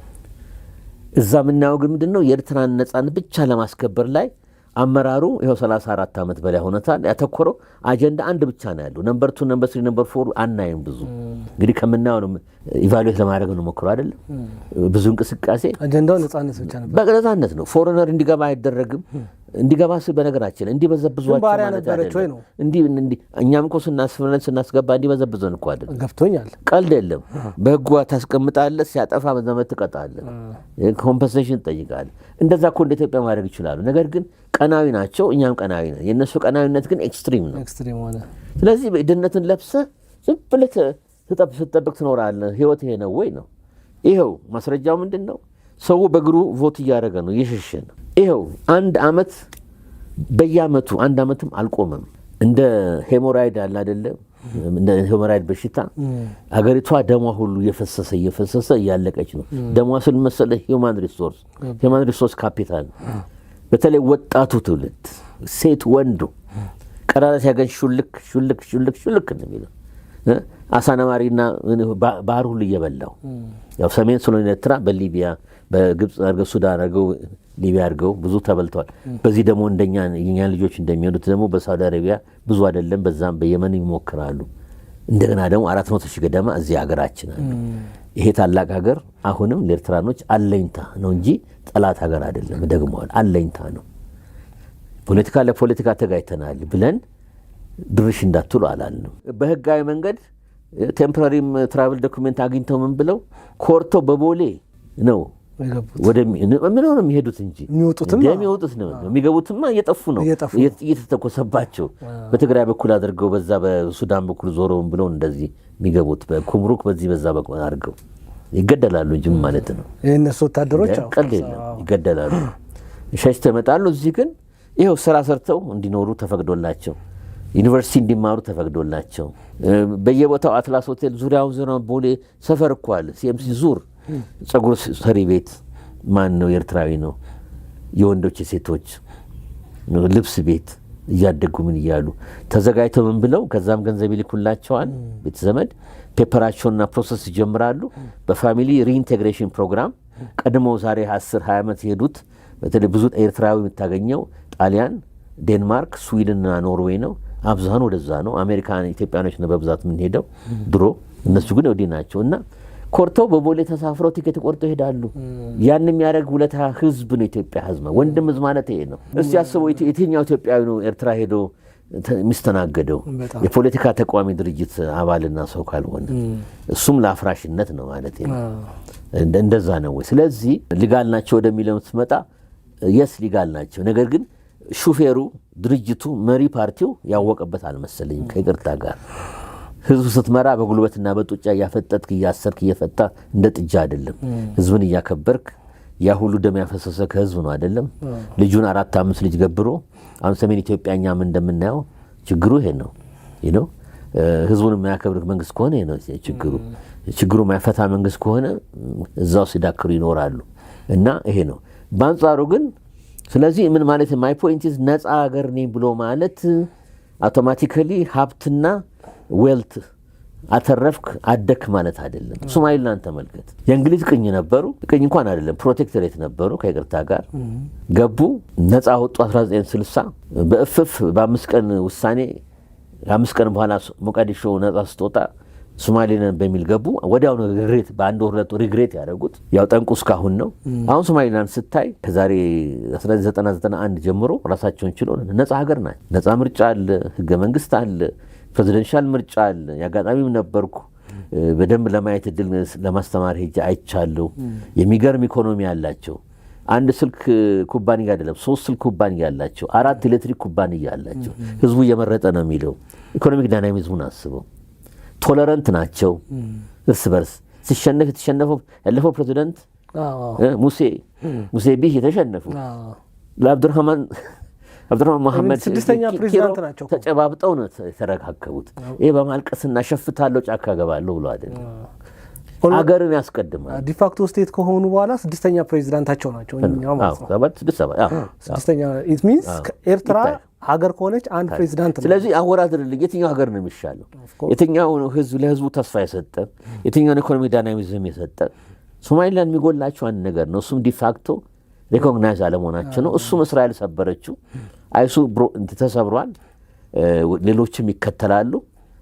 እዛ የምናየው ግን ምንድነው? የኤርትራን ነፃነት ብቻ ለማስከበር ላይ አመራሩ ይኸው 34 ዓመት በላይ ሆነታል። ያተኮረው አጀንዳ አንድ ብቻ ነው ያለው። ነምበር 2 ነምበር 3 ነምበር 4 አናይም። ብዙ እንግዲህ ከምናየው ነው ኢቫሉዌት ለማድረግ ነው ሞክሮ አይደለም። ብዙ እንቅስቃሴ አጀንዳው ነፃነት ብቻ ነበር። በነፃነት ነው። ፎሬነር እንዲገባ አይደረግም። እንዲገባ ሲል በነገራችን እንዲበዘብዟቸው ማለት አይደለም። እኛም እኮ ስናስገባ እንዲበዘብዘን እኮ አይደለም። ገብቶኛል። ቀልድ የለም። በህጉ ታስቀምጣለህ፣ ሲያጠፋ በዘመን ትቀጣለህ፣ ኮምፐንሴሽን ትጠይቃለህ። እንደዛ እኮ እንደ ኢትዮጵያ ማድረግ ይችላሉ። ነገር ግን ቀናዊ ናቸው፣ እኛም ቀናዊ ነን። የእነሱ ቀናዊነት ግን ኤክስትሪም ነው። ስለዚህ ድህነትን ለብሰህ ዝም ብለህ ስትጠብቅ ትኖራለህ። ህይወት ይሄ ነው ወይ ነው? ይኸው ማስረጃው ምንድን ነው? ሰው በእግሩ ቮት እያደረገ ነው፣ እየሸሸ ነው። ይኸው አንድ አመት በየአመቱ አንድ አመትም አልቆመም። እንደ ሄሞራይድ አለ አይደለም? እንደ ሄሞራይድ በሽታ አገሪቷ ደሟ ሁሉ እየፈሰሰ እያለቀች ነው። ደሟ ስል መሰለህ ሂውማን ሪሶርስ ካፒታል። በተለይ ወጣቱ ትውልድ ሴት ወንዱ ቀዳዳ ሲያገኝ ሹልክ ነው የሚለው። አሳ ነማሪና ባህር ሁሉ እየበላው ያው ሰሜን ስለሆነ ኤርትራ በሊቢያ በግብጽ አድርገው ሱዳን አድርገው ሊቢያ አድርገው ብዙ ተበልተዋል። በዚህ ደግሞ እንደኛ የኛ ልጆች እንደሚሆኑት ደግሞ በሳውዲ አረቢያ ብዙ አይደለም፣ በዛም በየመን ይሞክራሉ። እንደገና ደግሞ 400 ሺህ ገደማ እዚህ ሀገራችን አለ። ይሄ ታላቅ ሀገር አሁንም ለኤርትራኖች አለኝታ ነው እንጂ ጠላት ሀገር አይደለም። ደግሞዋል፣ አለኝታ ነው። ለፖለቲካ ተጋይተናል ብለን ድርሽ እንዳትሉ አላልንም። በህጋዊ መንገድ ቴምፖራሪም ትራቨል ዶኩሜንት አግኝተው ምን ብለው ኮርተው በቦሌ ነው ምን ነው የሚሄዱት እንጂ የሚወጡት ነው። የሚገቡትማ እየጠፉ ነው፣ እየተተኮሰባቸው በትግራይ በኩል አድርገው በዛ በሱዳን በኩል ዞረውን ብለው እንደዚህ የሚገቡት በኩምሩክ በዛ በኩል አድርገው ይገደላሉ እንጂ ማለት ነው። የእነሱ ወታደሮች ቀልድ የለም፣ ይገደላሉ፣ ሸሽተው ይመጣሉ። እዚህ ግን ይኸው ስራ ሰርተው እንዲኖሩ ተፈቅዶላቸው ዩኒቨርሲቲ እንዲማሩ ተፈቅዶላቸው በየቦታው አትላስ ሆቴል ዙሪያውን ቦሌ ሰፈር እኮ አለ። ሲኤምሲ ዙር ጸጉር ሰሪ ቤት ማን ነው? ኤርትራዊ ነው። የወንዶች የሴቶች ልብስ ቤት እያደጉ ምን እያሉ ተዘጋጅተው ምን ብለው ከዛም ገንዘብ ይልኩላቸዋል። ቤተ ዘመድ ፔፐራቸውና ፕሮሰስ ይጀምራሉ። በፋሚሊ ሪኢንቴግሬሽን ፕሮግራም ቀድሞ ዛሬ 10-20 ዓመት የሄዱት በተለይ ብዙ ኤርትራዊ የምታገኘው ጣሊያን፣ ዴንማርክ፣ ስዊድንና ኖርዌይ ነው። አብዛኑ ወደዛ ነው። አሜሪካን ኢትዮጵያኖች ነው በብዛት የምንሄደው ድሮ። እነሱ ግን ወዲህ ናቸው እና ኮርተው በቦሌ ተሳፍረው ቲኬት ቆርጠው ይሄዳሉ። ያን የሚያደርግ ውለታ ህዝብ ነው። ኢትዮጵያ ህዝብ ወንድም ህዝብ ማለት ይሄ ነው። እስቲ አስበው፣ የትኛው ኢትዮጵያዊ ነው ኤርትራ ሄዶ የሚስተናገደው? የፖለቲካ ተቋሚ ድርጅት አባልና ሰው ካልሆነ እሱም ለአፍራሽነት ነው ማለት ነው። እንደዛ ነው ወይ? ስለዚህ ሊጋል ናቸው ወደሚለው ስትመጣ የስ ሊጋል ናቸው። ነገር ግን ሹፌሩ ድርጅቱ መሪ ፓርቲው ያወቀበት አልመሰለኝም። ከይቅርታ ጋር ህዝብ ስትመራ በጉልበትና በጡጫ እያፈጠጥክ እያሰርክ እየፈታ እንደ ጥጃ አይደለም። ህዝብን እያከበርክ ያ ሁሉ ደም ያፈሰሰ ከህዝብ ነው አይደለም። ልጁን 4-5 ልጅ ገብሮ አሁን ሰሜን ኢትዮጵያኛ ምን እንደምናየው ችግሩ ይሄ ነው። ህዝቡን የማያከብር መንግስት ከሆነ ይሄ ነው ችግሩ። የማይፈታ መንግስት ከሆነ እዛው ሲዳክሩ ይኖራሉ እና ይሄ ነው በአንጻሩ ግን። ስለዚህ ምን ማለት ማይ ፖይንት ኢዝ ነፃ ሀገር ነኝ ብሎ ማለት አውቶማቲካሊ ሀብትና ዌልት አተረፍክ አደክ ማለት አይደለም። ሶማሊላንድ ተመልከት፣ የእንግሊዝ ቅኝ ነበሩ፣ ቅኝ እንኳን አይደለም ፕሮቴክቶሬት ነበሩ። ከይቅርታ ጋር ገቡ፣ ነፃ ወጡ 1960 በእፍፍ በ5 ቀን ውሳኔ 5 ቀን በኋላ ሞቃዲሾ ነፃ ስትወጣ ሶማሊላንድ በሚል ገቡ። ወዲያው ነው ሪግሬት በአንድ ወር ሁለት ሪግሬት ያደረጉት። ያው ጠንቁ እስካሁን ነው። አሁን ሶማሊላንድ ስታይ ከዛሬ 1991 ጀምሮ ራሳቸውን ችሎ ነፃ ሀገር ናቸው። ነፃ ምርጫ አለ፣ ህገ መንግስት አለ፣ ፕሬዚደንሻል ምርጫ አለ። ያጋጣሚም ነበርኩ በደንብ ለማየት እድል ለማስተማር ሄጄ አይቻለሁ። የሚገርም ኢኮኖሚ ያላቸው አንድ ስልክ ኩባንያ አይደለም 3 ስልክ ኩባንያ ያላቸው 4 ኤሌክትሪክ ኩባንያ ያላቸው ህዝቡ እየመረጠ ነው የሚለው። ኢኮኖሚክ ዳይናሚዝሙን አስበው። ቶለረንት ናቸው እርስ በርስ ሲሸነፍ የተሸነፈው ያለፈው ፕሬዚደንት ሙሴ ቢህ የተሸነፉ ለአብዱራህማን መሐመድ ስድስተኛ ፕሬዚዳንት ናቸው። ተጨባብጠው ነው የተረካከቡት። ይሄ በማልቀስና ሸፍታለሁ ጫካ ገባለሁ ብሎ አይደለም። አገርን ያስቀድማል። ዲፋክቶ ስቴት ከሆኑ በኋላ ስድስተኛ ፕሬዚዳንታቸው ናቸው። ስድስተኛ ኢት ሚንስ ኤርትራ ሀገር ከሆነች አንድ ፕሬዚዳንት ነው። ስለዚህ አወራድርልኝ የትኛው ሀገር ነው የሚሻለው? የትኛው ህዝብ ለህዝቡ ተስፋ የሰጠ የትኛውን ኢኮኖሚ ዳይናሚዝም የሰጠ? ሶማሊላንድ የሚጎላቸው አንድ ነገር ነው። እሱም ዲፋክቶ ሪኮግናይዝ አለመሆናቸው ነው። እሱም እስራኤል ሰበረችው። አይሱ ተሰብሯል። ሌሎችም ይከተላሉ።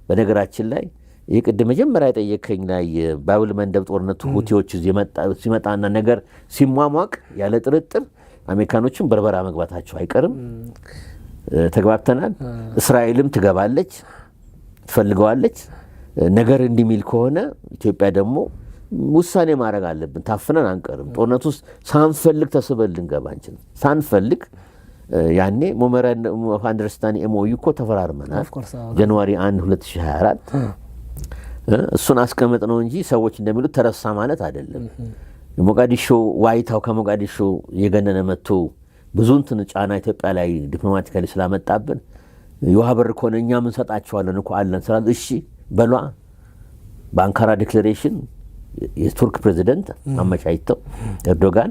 በነገራችን ላይ ይህ ቅድም መጀመሪያ የጠየከኝ ላይ ባብል መንደብ ጦርነቱ ሁቲዎች ሲመጣና ነገር ሲሟሟቅ ያለ ጥርጥር አሜሪካኖችም በርበራ መግባታቸው አይቀርም። ተግባብተናል። እስራኤልም ትገባለች፣ ትፈልገዋለች። ነገር እንዲሚል ከሆነ ኢትዮጵያ ደግሞ ውሳኔ ማድረግ አለብን። ታፍነን አንቀርም። ጦርነት ውስጥ ሳንፈልግ ተስበን ልንገባ አንችልም። ሳንፈልግ ያኔ ሜሞራንደም ኦፍ አንደርስታንዲንግ ኤምኦዩ እኮ ተፈራርመናል ጃንዋሪ 1 2024 እሱን አስቀመጥ ነው እንጂ ሰዎች እንደሚሉት ተረሳ ማለት አይደለም። ሞቃዲሾ ዋይታው ከሞቃዲሾ የገነነ መጥቶ ብዙ እንትን ጫና ኢትዮጵያ ላይ ዲፕሎማቲካሊ ስላመጣብን የውሃ በር ከሆነ እኛ ምን ሰጣቸዋለን እኮ አለን ስላሉ እሺ በሏ በአንካራ ዲክሌሬሽን የቱርክ ፕሬዚደንት አመቻችተው ኤርዶጋን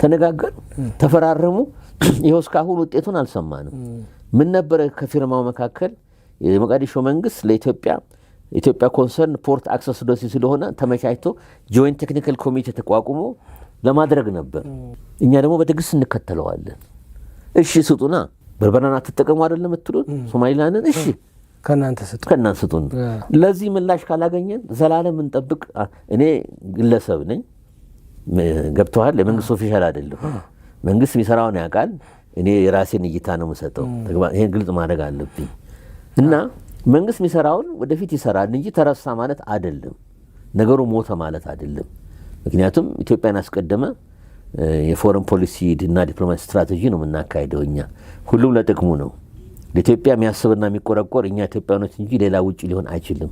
ተነጋገሩ፣ ተፈራረሙ። ይኸው እስካሁን ውጤቱን አልሰማንም። ምን ነበረ ከፊርማው መካከል የሞቃዲሾ መንግስት ለኢትዮጵያ ኮንሰርን ፖርት አክሰስ ዶሲ ስለሆነ ተመቻችቶ ጆይንት ቴክኒካል ኮሚቴ ተቋቁሞ ለማድረግ ነበር። እኛ ደግሞ በትዕግስት እንከተለዋለን። እሺ ስጡና በርበራን አትጠቀሙ አይደለም የምትሉን ሶማሊላንድን እሺ ከናንተ ስጡን። ለዚህ ምላሽ ካላገኘን ዘላለም እንጠብቅ። እኔ ግለሰብ ነኝ፣ ገብተዋል። የመንግስት ኦፊሻል አይደለም። መንግስት የሚሰራውን ያውቃል። እኔ የራሴን እይታ ነው የምሰጠው። ይሄን ግልጽ ማድረግ አለብኝ። እና መንግስት የሚሰራውን ወደፊት ይሰራል እንጂ ተረሳ ማለት አይደለም። ነገሩ ሞተ ማለት አይደለም። ምክንያቱም ኢትዮጵያን አስቀደመ የፎረን ፖሊሲ እና ዲፕሎማሲ ስትራቴጂ ነው የምናካሄደው እኛ። ሁሉም ለጥቅሙ ነው። ለኢትዮጵያ የሚያስብና የሚቆረቆር እኛ ኢትዮጵያኖች እንጂ ሌላ ውጭ ሊሆን አይችልም።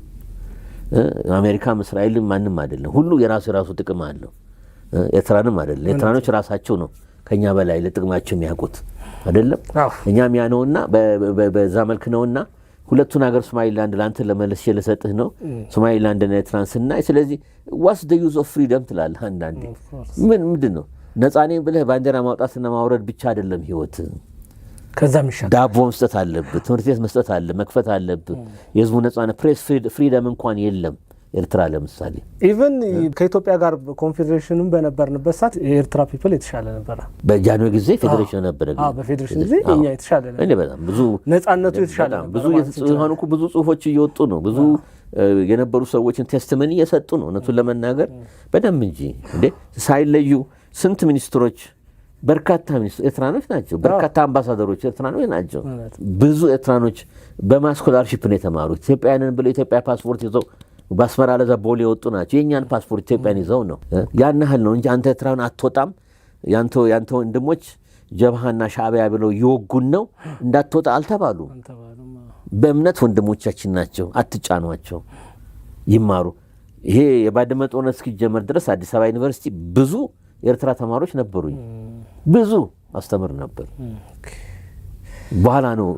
አሜሪካም እስራኤልም ማንም አይደለም። ሁሉ የራሱ ጥቅም አለው። ኤርትራንም አይደለም። ኤርትራኖች ራሳቸው ነው ከኛ በላይ ለጥቅማቸው የሚያውቁት አይደለም። እኛም ያ ነውና በዛ መልክ ነውና ሁለቱን ሀገር ሶማሊላንድ ላንተ ለመለስ የለሰጥህ ነው ሶማሊላንድ እና ኤርትራን ስናይ። ስለዚህ ዋስ ደ ዩዝ ኦፍ ፍሪደም ትላለህ አንዳንዴ። ምንድን ነው ነፃ ነኝ ብለህ ባንዲራ ማውጣትና ማውረድ ብቻ አይደለም ህይወት። ከዛም ይሻላል። ዳቦ መስጠት አለብህ፣ ትምህርት ቤት መስጠት አለብህ፣ መክፈት አለብህ። የህዝቡ ነፃነት ፕሬስ ፍሪደም እንኳን የለም ኤርትራ ለምሳሌ። ኢቨን ከኢትዮጵያ ጋር ኮንፌዴሬሽንም በነበርንበት ሰዓት የኤርትራ ፒፕል የተሻለ ነበረ። በጃንሆይ ጊዜ ፌዴሬሽን ነበረ። በፌዴሬሽን ጊዜ እኛ የተሻለ ነበር። እኔ በጣም ብዙ ነፃነቱ የተሻለ ብዙ ብዙ ጽሁፎች እየወጡ ነው። ብዙ የነበሩ ሰዎችን ቴስቲመኒ እየሰጡ ነው። እውነቱን ለመናገር በደንብ እንጂ እንዴ ሳይለዩ ስንት ሚኒስትሮች በርካታ ኤርትራኖች ናቸው። በርካታ አምባሳደሮች ኤርትራኖች ናቸው። ብዙ ኤርትራኖች በማስኮላርሺፕ ነው የተማሩት። ኢትዮጵያውያንን ብለው ኢትዮጵያ ፓስፖርት ይዘው በአስመራ ለዛ ቦሌ የወጡ ናቸው። የእኛን ፓስፖርት ኢትዮጵያን ይዘው ነው። ያን ያህል ነው እንጂ አንተ ኤርትራን አትወጣም፣ ያንተ ወንድሞች ጀብሃና ሻዕቢያ ብለው ይወጉን ነው እንዳትወጣ አልተባሉ። በእምነት ወንድሞቻችን ናቸው። አትጫኗቸው፣ ይማሩ። ይሄ የባድመ ጦርነት እስኪጀመር ድረስ አዲስ አበባ ዩኒቨርሲቲ ብዙ የኤርትራ ተማሪዎች ነበሩኝ። ብዙ አስተምር ነበር። በኋላ ነው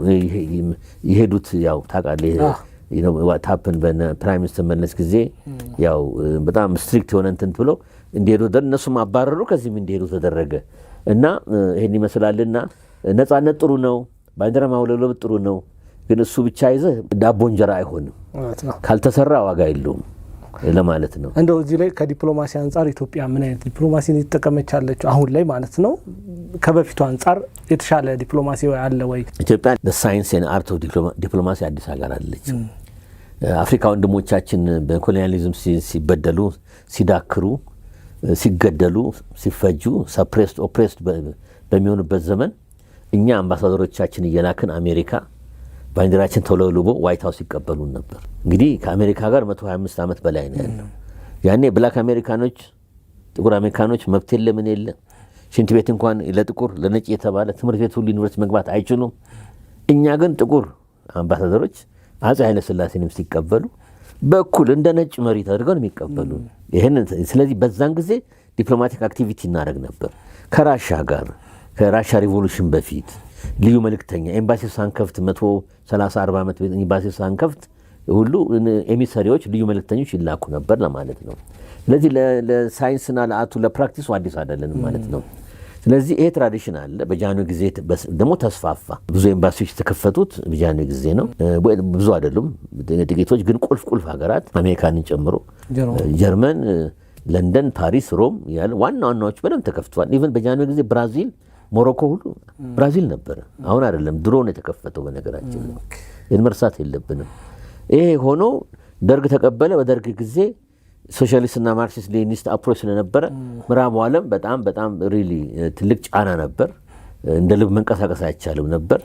የሄዱት። ያው ታውቃለህ ታፕን በፕራይም ሚኒስትር መለስ ጊዜ ያው በጣም ስትሪክት የሆነ እንትን ብሎ እንዲሄዱ እነሱም አባረሩ፣ ከዚህም እንዲሄዱ ተደረገ እና ይሄን ይመስላልና ነፃነት ጥሩ ነው፣ ባንዲራ ማውለብለብ ጥሩ ነው። ግን እሱ ብቻ ይዘህ ዳቦ እንጀራ አይሆንም፣ ካልተሰራ ዋጋ የለውም ለማለት ነው። እንደው እዚህ ላይ ከዲፕሎማሲ አንጻር ኢትዮጵያ ምን አይነት ዲፕሎማሲ እየተጠቀመች ያለችው አሁን ላይ ማለት ነው? ከበፊቱ አንጻር የተሻለ ዲፕሎማሲ አለ ወይ? ኢትዮጵያ ለሳይንስ ኤንድ አርት ኦፍ ዲፕሎማሲ አዲስ ሀገር አለች። አፍሪካ ወንድሞቻችን በኮሎኒያሊዝም ሲበደሉ፣ ሲዳክሩ፣ ሲገደሉ፣ ሲፈጁ፣ ሰፕሬስድ ኦፕሬስድ በሚሆኑበት ዘመን እኛ አምባሳደሮቻችን እየላክን አሜሪካ ባንዲራችን ተውለብልቦ ዋይት ሃውስ ይቀበሉን ነበር። እንግዲህ ከአሜሪካ ጋር 125 ዓመት በላይ ነው ያለው። ያኔ ብላክ አሜሪካኖች፣ ጥቁር አሜሪካኖች መብት የለ ምን የለ፣ ሽንት ቤት እንኳን ለጥቁር ለነጭ የተባለ ትምህርት ቤት ሁሉ ዩኒቨርሲቲ መግባት አይችሉም። እኛ ግን ጥቁር አምባሳደሮች አፄ ኃይለ ሥላሴንም ሲቀበሉ በኩል እንደ ነጭ መሪ ተደርገው ነው የሚቀበሉ። ስለዚህ በዛን ጊዜ ዲፕሎማቲክ አክቲቪቲ እናደርግ ነበር ከራሻ ጋር። ከራሻ ሪቮሉሽን በፊት ልዩ መልእክተኛ ኤምባሲ ሳንከፍት 130-40 ዓመት ኤምባሲ ሳንከፍት ሁሉ ኤሚሰሪዎች ልዩ መልእክተኞች ይላኩ ነበር ለማለት ነው። ስለዚህ ለሳይንስና ለአቱ ለፕራክቲሱ አዲስ አይደለንም ማለት ነው። ስለዚህ ይሄ ትራዲሽን አለ። በጃንሆይ ጊዜ ደግሞ ተስፋፋ። ብዙ ኤምባሲዎች የተከፈቱት በጃንሆይ ጊዜ ነው። ብዙ አይደሉም ጥቂቶች፣ ግን ቁልፍ ሀገራት አሜሪካንን ጨምሮ ጀርመን፣ ለንደን፣ ፓሪስ፣ ሮም ያለ ዋና ዋናዎች በደንብ ተከፍተዋል። ኢቨን በጃንሆይ ጊዜ ብራዚል፣ ሞሮኮ ሁሉ ብራዚል ነበረ። አሁን አይደለም ድሮ ነው የተከፈተው። በነገራችን ነው ይህን መርሳት የለብንም። ይሄ ሆኖ ደርግ ተቀበለ። በደርግ ጊዜ ሶሻሊስትና ማርክሲስት ሌኒኒስት አፕሮች ስለነበረ ምዕራቡ ዓለም በጣም ሪሊ ትልቅ ጫና ነበር። እንደ ልብ መንቀሳቀስ አይቻልም ነበር።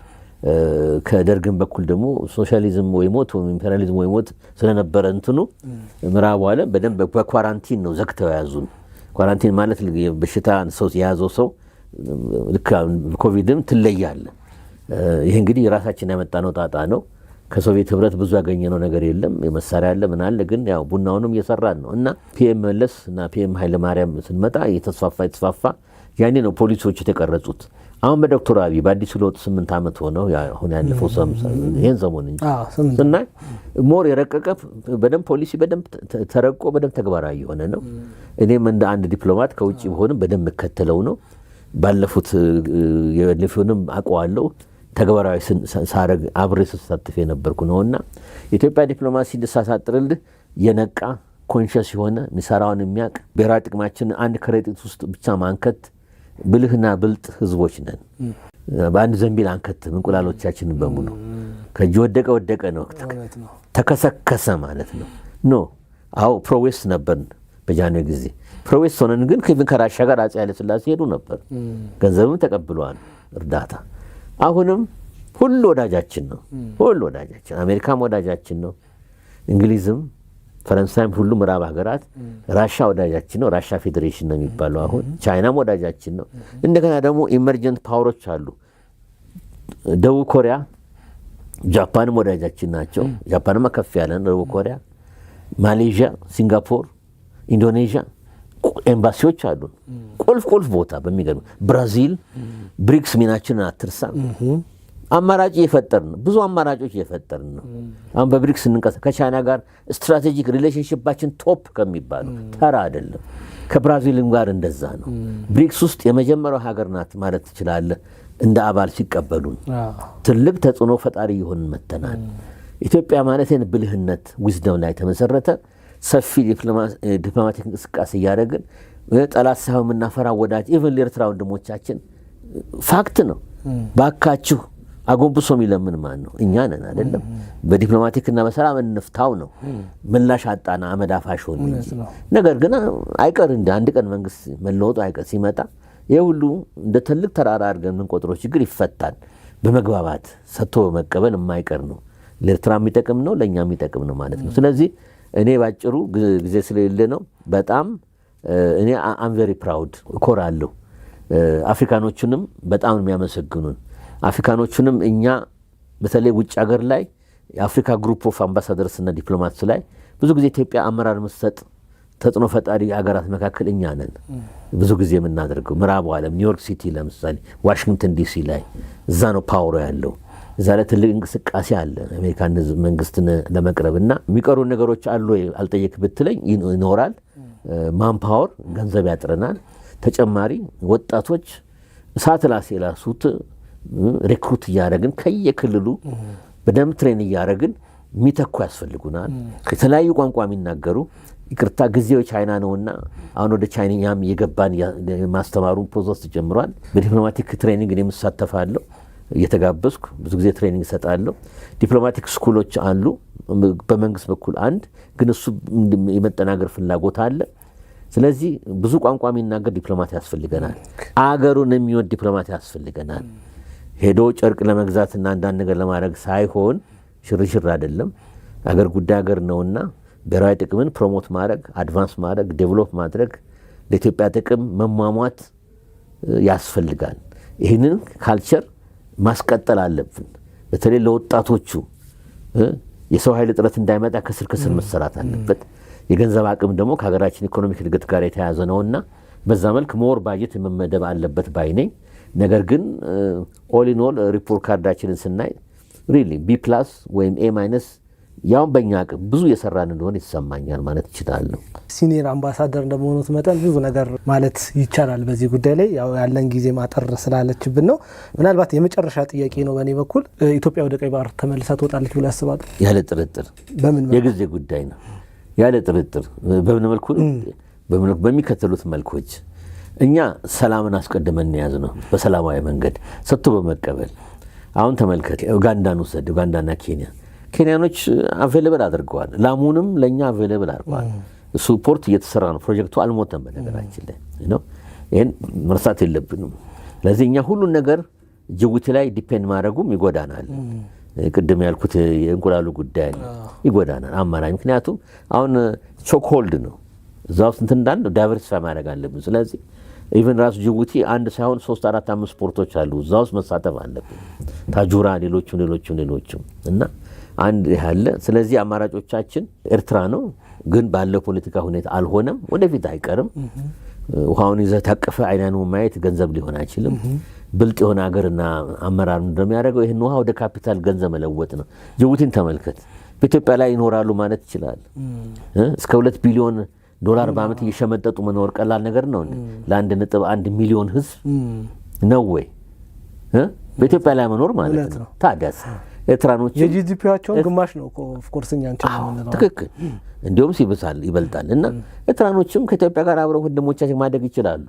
ከደርግም በኩል ደግሞ ሶሻሊዝም ወይ ሞት ወይም ኢምፔሪያሊዝም ወይ ሞት ስለነበረ እንትኑ ምዕራቡ ዓለም በደንብ በኳራንቲን ነው ዘግተው ያዙን። ኳራንቲን ማለት በሽታ ሰው የያዘው ሰው ልክ ኮቪድም ትለያለ። ይህ እንግዲህ የራሳችን ያመጣነው ጣጣ ነው። ከሶቪየት ህብረት ብዙ ያገኘነው ነገር የለም። የመሳሪያ አለ ምን አለ፣ ግን ያው ቡናውንም እየሰራን ነው እና ፒኤም መለስ እና ፒኤም ኃይለማርያም ስንመጣ የተስፋፋ ያኔ ነው ፖሊሲዎች የተቀረጹት። አሁን በዶክተር አብይ በአዲሱ ለውጥ 8 ዓመት ሆነው አሁን ያለፈው ይህን ዘመን እንጂ ስናይ ሞር የረቀቀ በደንብ ፖሊሲ በደንብ ተረቆ በደንብ ተግባራዊ የሆነ ነው። እኔም እንደ አንድ ዲፕሎማት ከውጭ ቢሆንም በደንብ የምከተለው ነው። ባለፉት የለፊውንም አውቀዋለሁ። ተግባራዊ ሳረግ አብሬ ስሳተፍ የነበርኩ ነውና የኢትዮጵያ ዲፕሎማሲ ልሳሳጥርልህ የነቃ ኮንሸስ የሆነ ሚሰራውን የሚያውቅ ብሔራዊ ጥቅማችን አንድ ከረጢት ውስጥ ብቻ ማንከት ብልህና ብልጥ ህዝቦች ነን። በአንድ ዘንቢል አንከትም እንቁላሎቻችንን በሙሉ። ከእጅ ወደቀ ነው ተከሰከሰ ማለት ነው። ኖ አዎ ፕሮዌስት ነበርን በጃንሆይ ጊዜ ፕሮዌስት ሆነን፣ ግን ከራሻ ጋር አፄ ኃይለ ሥላሴ ሄዱ ነበር። ገንዘብም ተቀብለዋል እርዳታ። አሁንም ሁሉ ወዳጃችን ነው። ሁሉ ወዳጃችን፣ አሜሪካም ወዳጃችን ነው፣ እንግሊዝም ፈረንሳይም፣ ሁሉ ምዕራብ ሀገራት። ራሻ ወዳጃችን ነው። ራሻ ፌዴሬሽን ነው የሚባለው አሁን። ቻይናም ወዳጃችን ነው። እንደገና ደግሞ ኢመርጀንት ፓወሮች አሉ። ደቡብ ኮሪያ፣ ጃፓንም ወዳጃችን ናቸው። ጃፓንማ ከፍ ያለ ነው። ደቡብ ኮሪያ፣ ማሌዥያ፣ ሲንጋፖር፣ ኢንዶኔዥያ ኤምባሲዎች አሉን። ቁልፍ ቦታ በሚገርም ብራዚል፣ ብሪክስ ሚናችንን አትርሳ። አማራጭ እየፈጠርን ብዙ አማራጮች እየፈጠርን ነው። አሁን በብሪክስ ከቻይና ጋር ስትራቴጂክ ሪሌሽንሽፓችን ቶፕ ከሚባሉ ተራ አይደለም። ከብራዚልም ጋር እንደዛ ነው። ብሪክስ ውስጥ የመጀመሪያው ሀገር ናት ማለት ትችላለህ። እንደ አባል ሲቀበሉን ትልቅ ተጽዕኖ ፈጣሪ ይሆን መተናል። ኢትዮጵያ ማለት ብልህነት ዊዝደም ላይ ተመሰረተ ሰፊ ዲፕሎማቲክ እንቅስቃሴ እያደረግን ጠላት ሳይሆን የምናፈራ ወዳጅ ኢቨን ለኤርትራ ወንድሞቻችን ፋክት ነው። ባካችሁ አጎንብሶ የሚለምን ማን ነው? እኛ ነን አይደለም? በዲፕሎማቲክና በሰላም እንፍታው ነው። ምላሽ አጣና አመድ አፋሽ ሆነ እንጂ ነገር ግን አይቀር እንደ አንድ ቀን መንግስት መለወጡ አይቀር ሲመጣ ይሄ ሁሉ እንደ ትልቅ ተራራ አድርገን የምንቆጥረው ችግር ይፈታል። በመግባባት ሰጥቶ በመቀበል የማይቀር ነው። ለኤርትራ የሚጠቅም ነው፣ ለእኛ የሚጠቅም ነው ማለት ነው። ስለዚህ እኔ ባጭሩ ጊዜ ስለሌለ ነው። በጣም እኔ አም ቬሪ ፕራውድ እኮራለሁ። አፍሪካኖቹንም በጣም የሚያመሰግኑን አፍሪካኖቹንም እኛ በተለይ ውጭ ሀገር ላይ የአፍሪካ ግሩፕ ኦፍ አምባሳደርስ እና ዲፕሎማትስ ላይ ብዙ ጊዜ ኢትዮጵያ አመራር መስጠት ተጽዕኖ ፈጣሪ ሀገራት መካከል እኛ ነን። ብዙ ጊዜ የምናደርገው ምዕራቡ ዓለም ኒውዮርክ ሲቲ ለምሳሌ ዋሽንግተን ዲሲ ላይ እዛ ነው ፓወሩ ያለው። እዛ ላይ ትልቅ እንቅስቃሴ አለ አሜሪካን መንግስትን ለመቅረብ እና የሚቀሩ ነገሮች አሉ አልጠየቅ ብትለኝ ይኖራል። ማን ፓወር ገንዘብ ያጥረናል። ተጨማሪ ወጣቶች እሳት ላሴ ላሱት ሪክሩት እያደረግን ከየክልሉ በደንብ ትሬን እያደረግን የሚተኩ ያስፈልጉናል። የተለያዩ ቋንቋ የሚናገሩ ይቅርታ ጊዜው ቻይና ነውና አሁን ወደ ቻይናም የገባን ማስተማሩ ፕሮሰስ ጀምሯል። በዲፕሎማቲክ ትሬኒንግ እኔም እሳተፋለሁ፣ እየተጋበዝኩ ብዙ ጊዜ ትሬኒንግ እሰጣለሁ። ዲፕሎማቲክ ስኩሎች አሉ በመንግስት በኩል አንድ፣ ግን እሱ የመጠናገር ፍላጎት አለ። ስለዚህ ብዙ ቋንቋ የሚናገር ዲፕሎማት ያስፈልገናል። አገሩን የሚወድ ዲፕሎማት ያስፈልገናል። ሄዶ ጨርቅ ለመግዛትና አንዳንድ ነገር ለማድረግ ሳይሆን ሽርሽር አይደለም። አገር ጉዳይ አገር ነውና ብሔራዊ ጥቅምን ፕሮሞት ማድረግ፣ አድቫንስ ማድረግ፣ ዴቨሎፕ ማድረግ፣ ለኢትዮጵያ ጥቅም መሟሟት ያስፈልጋል። ይህንን ካልቸር ማስቀጠል አለብን። በተለይ ለወጣቶቹ የሰው ኃይል እጥረት እንዳይመጣ ከስር ከስር መሰራት አለበት። የገንዘብ አቅም ደግሞ ከሀገራችን ኢኮኖሚክ እድገት ጋር የተያያዘ ነውና በዛ መልክ ሞር ባጀት መመደብ አለበት ባይ ነኝ። ነገር ግን ኦል ኢን ኦል ሪፖርት ካርዳችንን ስናይ ሪሊ ቢ ፕላስ ወይም ኤ ማይነስ ያው በእኛ አቅም ብዙ የሰራን እንደሆነ ይሰማኛል ማለት እችላለሁ። ሲኒየር አምባሳደር እንደመሆኑት መጠን ብዙ ነገር ማለት ይቻላል በዚህ ጉዳይ ላይ። ያው ያለን ጊዜ ማጠር ስላለችብን ነው። ምናልባት የመጨረሻ ጥያቄ ነው በእኔ በኩል፣ ኢትዮጵያ ወደ ቀይ ባህር ተመልሳ ትወጣለች ብሎ ያስባሉ? ያለ ጥርጥር። በምን የጊዜ ጉዳይ ነው። ያለ ጥርጥር። በምን መልኩ? በሚከተሉት መልኮች እኛ ሰላምን አስቀድመን እንያዝ ነው። በሰላማዊ መንገድ ሰጥቶ በመቀበል አሁን ተመልከት፣ ኡጋንዳን ውሰድ። ኡጋንዳና ኬንያኖች አቬለብል አድርገዋል። ላሙንም ለእኛ አቬለብል አድርገዋል። እሱ ፖርት እየተሰራ ነው። ፕሮጀክቱ አልሞተም በነገራችን ላይ ነው። ይህን መርሳት የለብንም። ለዚህ እኛ ሁሉን ነገር ጅቡቲ ላይ ዲፔንድ ማድረጉም ይጎዳናል። ቅድም ያልኩት የእንቁላሉ ጉዳይ ይጎዳናል አማራጭ። ምክንያቱም አሁን ቾክ ሆልድ ነው እዛ ውስጥ እንትን እንዳንድ ዳይቨርሲፋይ ማድረግ አለብን። ስለዚህ ኢቨን ራሱ ጅቡቲ አንድ ሳይሆን 3 4 5 ፖርቶች አሉ። እዛ ውስጥ መሳተፍ አለብን። ታጁራ፣ ሌሎችም እና አንድ ያለ። ስለዚህ አማራጮቻችን ኤርትራ ነው፣ ግን ባለው ፖለቲካ ሁኔታ አልሆነም። ወደፊት አይቀርም። ውሃውን ይዘህ ታቀፈ አይናኑ ማየት ገንዘብ ሊሆን አይችልም። ብልጥ የሆነ ሀገርና አመራር እንደሚያደርገው ይህን ውሃ ወደ ካፒታል ገንዘብ መለወጥ ነው። ጅቡቲን ተመልከት። በኢትዮጵያ ላይ ይኖራሉ ማለት ይችላል። እስከ 2 ቢሊዮን ዶላር በአመት እየሸመጠጡ መኖር ቀላል ነገር ነው? ለ1.1 ሚሊዮን ህዝብ ነው ወይ በኢትዮጵያ ላይ መኖር ማለት ነው? ታዲያስ ኤርትራኖች የጂዲፒያቸውን ግማሽ ነው እኮ ኦፍ ኮርስ እኛ እንችላለን። ትክክል። እንዲሁም ይበልጣል። እና ኤርትራኖችም ከኢትዮጵያ ጋር አብረው ወንድሞቻችን ማደግ ይችላሉ።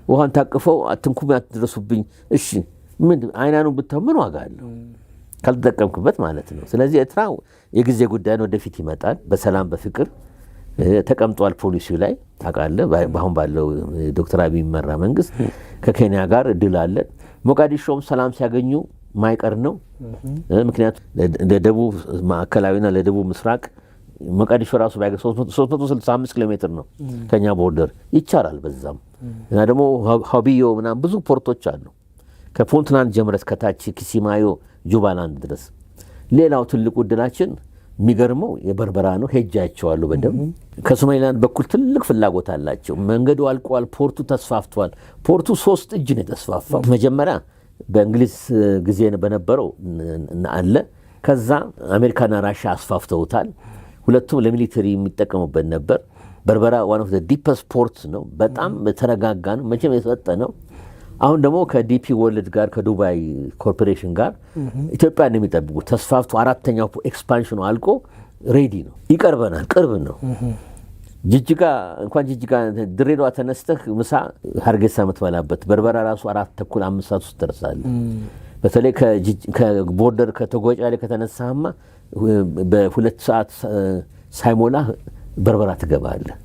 ውሃን ታቅፈው አትንኩም አትድረሱብኝ። እሺ ምን አይናኑ ብታው ምን ዋጋ አለው ካልተጠቀምክበት ማለት ነው። ስለዚህ ኤርትራ የጊዜ ጉዳይ ነው፣ ወደፊት ይመጣል። በሰላም በፍቅር ተቀምጧል ፖሊሲው ላይ ታውቃለህ። በአሁን ባለው ዶክተር አብይ የሚመራ መንግስት ከኬንያ ጋር እድል አለ። ሞቃዲሾም ሰላም ሲያገኙ ማይቀር ነው። ምክንያቱም ለደቡብ ማዕከላዊና ለደቡብ ምስራቅ ሞቃዲሾ ራሱ ባይገ 365 ኪሎ ሜትር ነው ከኛ ቦርደር ይቻላል። በዛም እና ደግሞ ሆቢዮ ምናምን ብዙ ፖርቶች አሉ ከፑንትላንድ ጀምረስ ከታች ኪሲማዮ ጁባላንድ ድረስ። ሌላው ትልቁ እድላችን የሚገርመው የበርበራ ነው። ሄጃቸዋለሁ በደንብ። ከሶማሊላንድ በኩል ትልቅ ፍላጎት አላቸው። መንገዱ አልቋል። ፖርቱ ተስፋፍቷል። ፖርቱ 3 እጅ ነው የተስፋፋው። መጀመሪያ በእንግሊዝ ጊዜ በነበረው አለ። ከዛ አሜሪካና ራሻ አስፋፍተውታል። ሁለቱም ለሚሊተሪ የሚጠቀሙበት ነበር። በርበራ ዋን ኦፍ ዘ ዲፐስት ፖርት ነው። በጣም ተረጋጋ ነው። መቼም የሰጠ ነው። አሁን ደግሞ ከዲፒ ወርልድ ጋር ከዱባይ ኮርፖሬሽን ጋር ኢትዮጵያ እንደሚጠብቁ ተስፋፍቶ 4ኛው ኤክስፓንሽኑ አልቆ ሬዲ ነው። ይቀርበናል። ቅርብ ነው። ጅጅጋ እንኳን ድሬዳዋ ተነስተህ ምሳ ሀርጌሳ የምትበላበት በርበራ ራሱ 4:30 5 ውስጥ ደርሳለህ። በተለይ ከቦርደር ከተጎጫ ላይ ከተነሳህማ በ2 ሰዓት ሳይሞላ በርበራ ትገባለህ።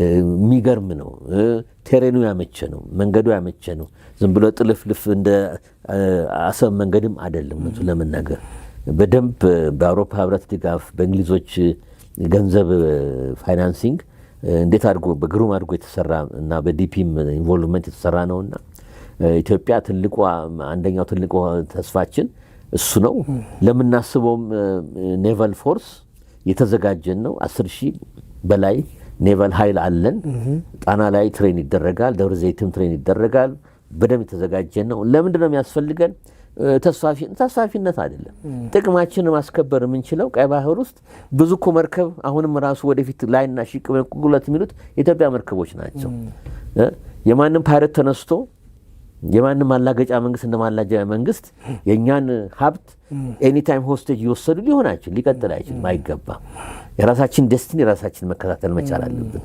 የሚገርም ነው። ቴሬኑ ያመቸ ነው። መንገዱ ያመቸ ነው። ዝም ብሎ ጥልፍልፍ እንደ አሰብ መንገድም አይደለም። ለመናገር በደንብ በአውሮፓ ህብረት ድጋፍ በእንግሊዞች ገንዘብ ፋይናንሲንግ እንዴት አድርጎ በግሩም አድርጎ የተሰራ እና በዲፒም ኢንቮልቭመንት የተሰራ ነውና ኢትዮጵያ አንደኛው ትልቁ ተስፋችን እሱ ነው። ለምናስበውም ኔቫል ፎርስ የተዘጋጀን ነው። 10,000 በላይ ኔቫል ኃይል አለን። ጣና ላይ ትሬን ይደረጋል። ደብረ ዘይትም ትሬን ይደረጋል። በደንብ የተዘጋጀን ነው። ለምንድን ነው የሚያስፈልገን? ተስፋፊነት አይደለም። ጥቅማችንን ማስከበር የምንችለው ቀይ ባህር ውስጥ ብዙ እኮ መርከብ አሁንም ራሱ ወደፊት ላይና ሺቅ ጉለት የሚሉት የኢትዮጵያ መርከቦች ናቸው። የማንም ፓይረት ተነስቶ የማንም ማላገጫ መንግስት እንደማላገጫ መንግስት የኛን ሀብት ኤኒ ታይም ሆስቴጅ ይወሰዱ ሊሆናችሁ ሊቀጥል አይችልም አይገባም የራሳችን ዴስቲኒ ራሳችን መከታተል መቻል አለብን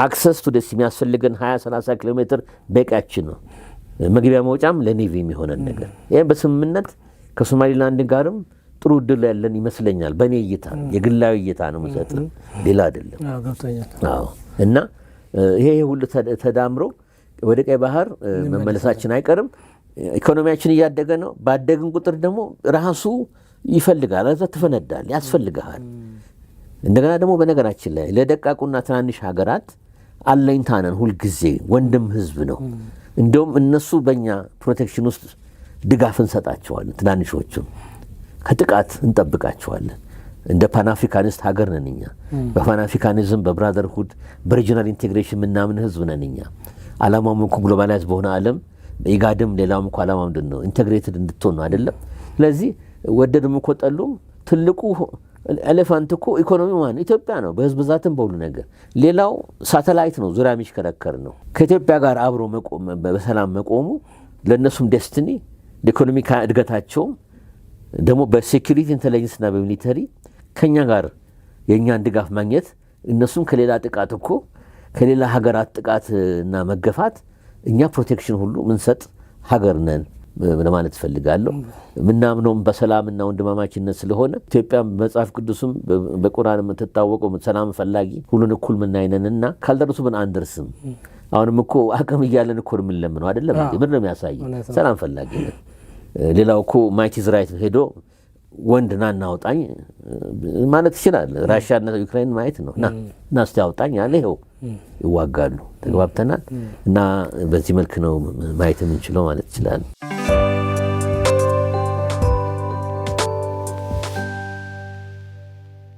አክሰስ ቱ ደስ የሚያስፈልገን 20-30 ኪሎ ሜትር በቂያችን ነው መግቢያ መውጫም ለኔቪ የሚሆነን ነገር ይሄን በስምምነት ከሶማሊላንድ ጋርም ጥሩ ድል ያለን ይመስለኛል በኔ እይታ የግላዊ እይታ ነው መሰጠ ሌላ አይደለም አዎ እና ይሄ ሁሉ ተዳምሮ ወደ ቀይ ባህር መመለሳችን አይቀርም ኢኮኖሚያችን እያደገ ነው ባደግን ቁጥር ደግሞ ራሱ ይፈልጋል አዛ ተፈነዳል ያስፈልጋል እንደገና ደግሞ በነገራችን ላይ ለደቃቁና ትናንሽ ሀገራት አለኝታነን ሁሉ ጊዜ ወንድም ህዝብ ነው እንደውም እነሱ በእኛ ፕሮቴክሽን ውስጥ ድጋፍ እንሰጣቸዋለን ትናንሾቹም ከጥቃት እንጠብቃቸዋለን እንደ ፓንአፍሪካኒስት ሀገር ነን እኛ በፓንአፍሪካኒዝም በብራዘርሁድ በሪጂናል ኢንቴግሬሽን ምናምን ህዝብ ነን እኛ ዓላማውም እኮ ግሎባላይዝ በሆነ ዓለም ኢጋድም ሌላውም እኮ ዓላማው ምንድነው ኢንቴግሬትድ እንድትሆን ነው አይደለም ስለዚህ ወደድም እኮ ጠሉም ትልቁ ኤሌፋንት እኮ ኢኮኖሚ ማን ኢትዮጵያ ነው በህዝብ ብዛትም በሁሉ ነገር ሌላው ሳተላይት ነው ዙሪያ የሚሽከረከር ነው ከኢትዮጵያ ጋር አብሮ መቆም በሰላም መቆሙ ለነሱም ዴስቲኒ ኢኮኖሚካ እድገታቸው ደግሞ በሴኩሪቲ ኢንተለጀንስ እና በሚሊተሪ ከኛ ጋር የኛን ድጋፍ ማግኘት እነሱም ከሌላ ጥቃት እኮ ከሌላ ሀገራት ጥቃት እና መገፋት እኛ ፕሮቴክሽን ሁሉ ምንሰጥ ሀገር ነን ለማለት ፈልጋለሁ ምናምነውም በሰላምና ወንድማማችነት ስለሆነ ኢትዮጵያ መጽሐፍ ቅዱስም በቁርአንም ተታወቀው ሰላም ፈላጊ ሁሉን እኩል ምናይነንና ካልደረሱ ምን አንደርስም አሁንም እኮ አቅም ይያለን እኮ ምን ለምን ነው አይደለም ምን ነው የሚያሳየው ሰላም ፈላጊ ነን ሌላው እኮ ማይት ኢዝ ራይት ሄዶ ወንድና እናውጣኝ ማለት ይችላል ራሽያና ዩክሬን ማይት ነው እና አስተያውጣኝ ያለ ይሄው ይዋጋሉ ተግባብተናል እና በዚህ መልኩ ነው ማይት የምንችለው ማለት ይችላል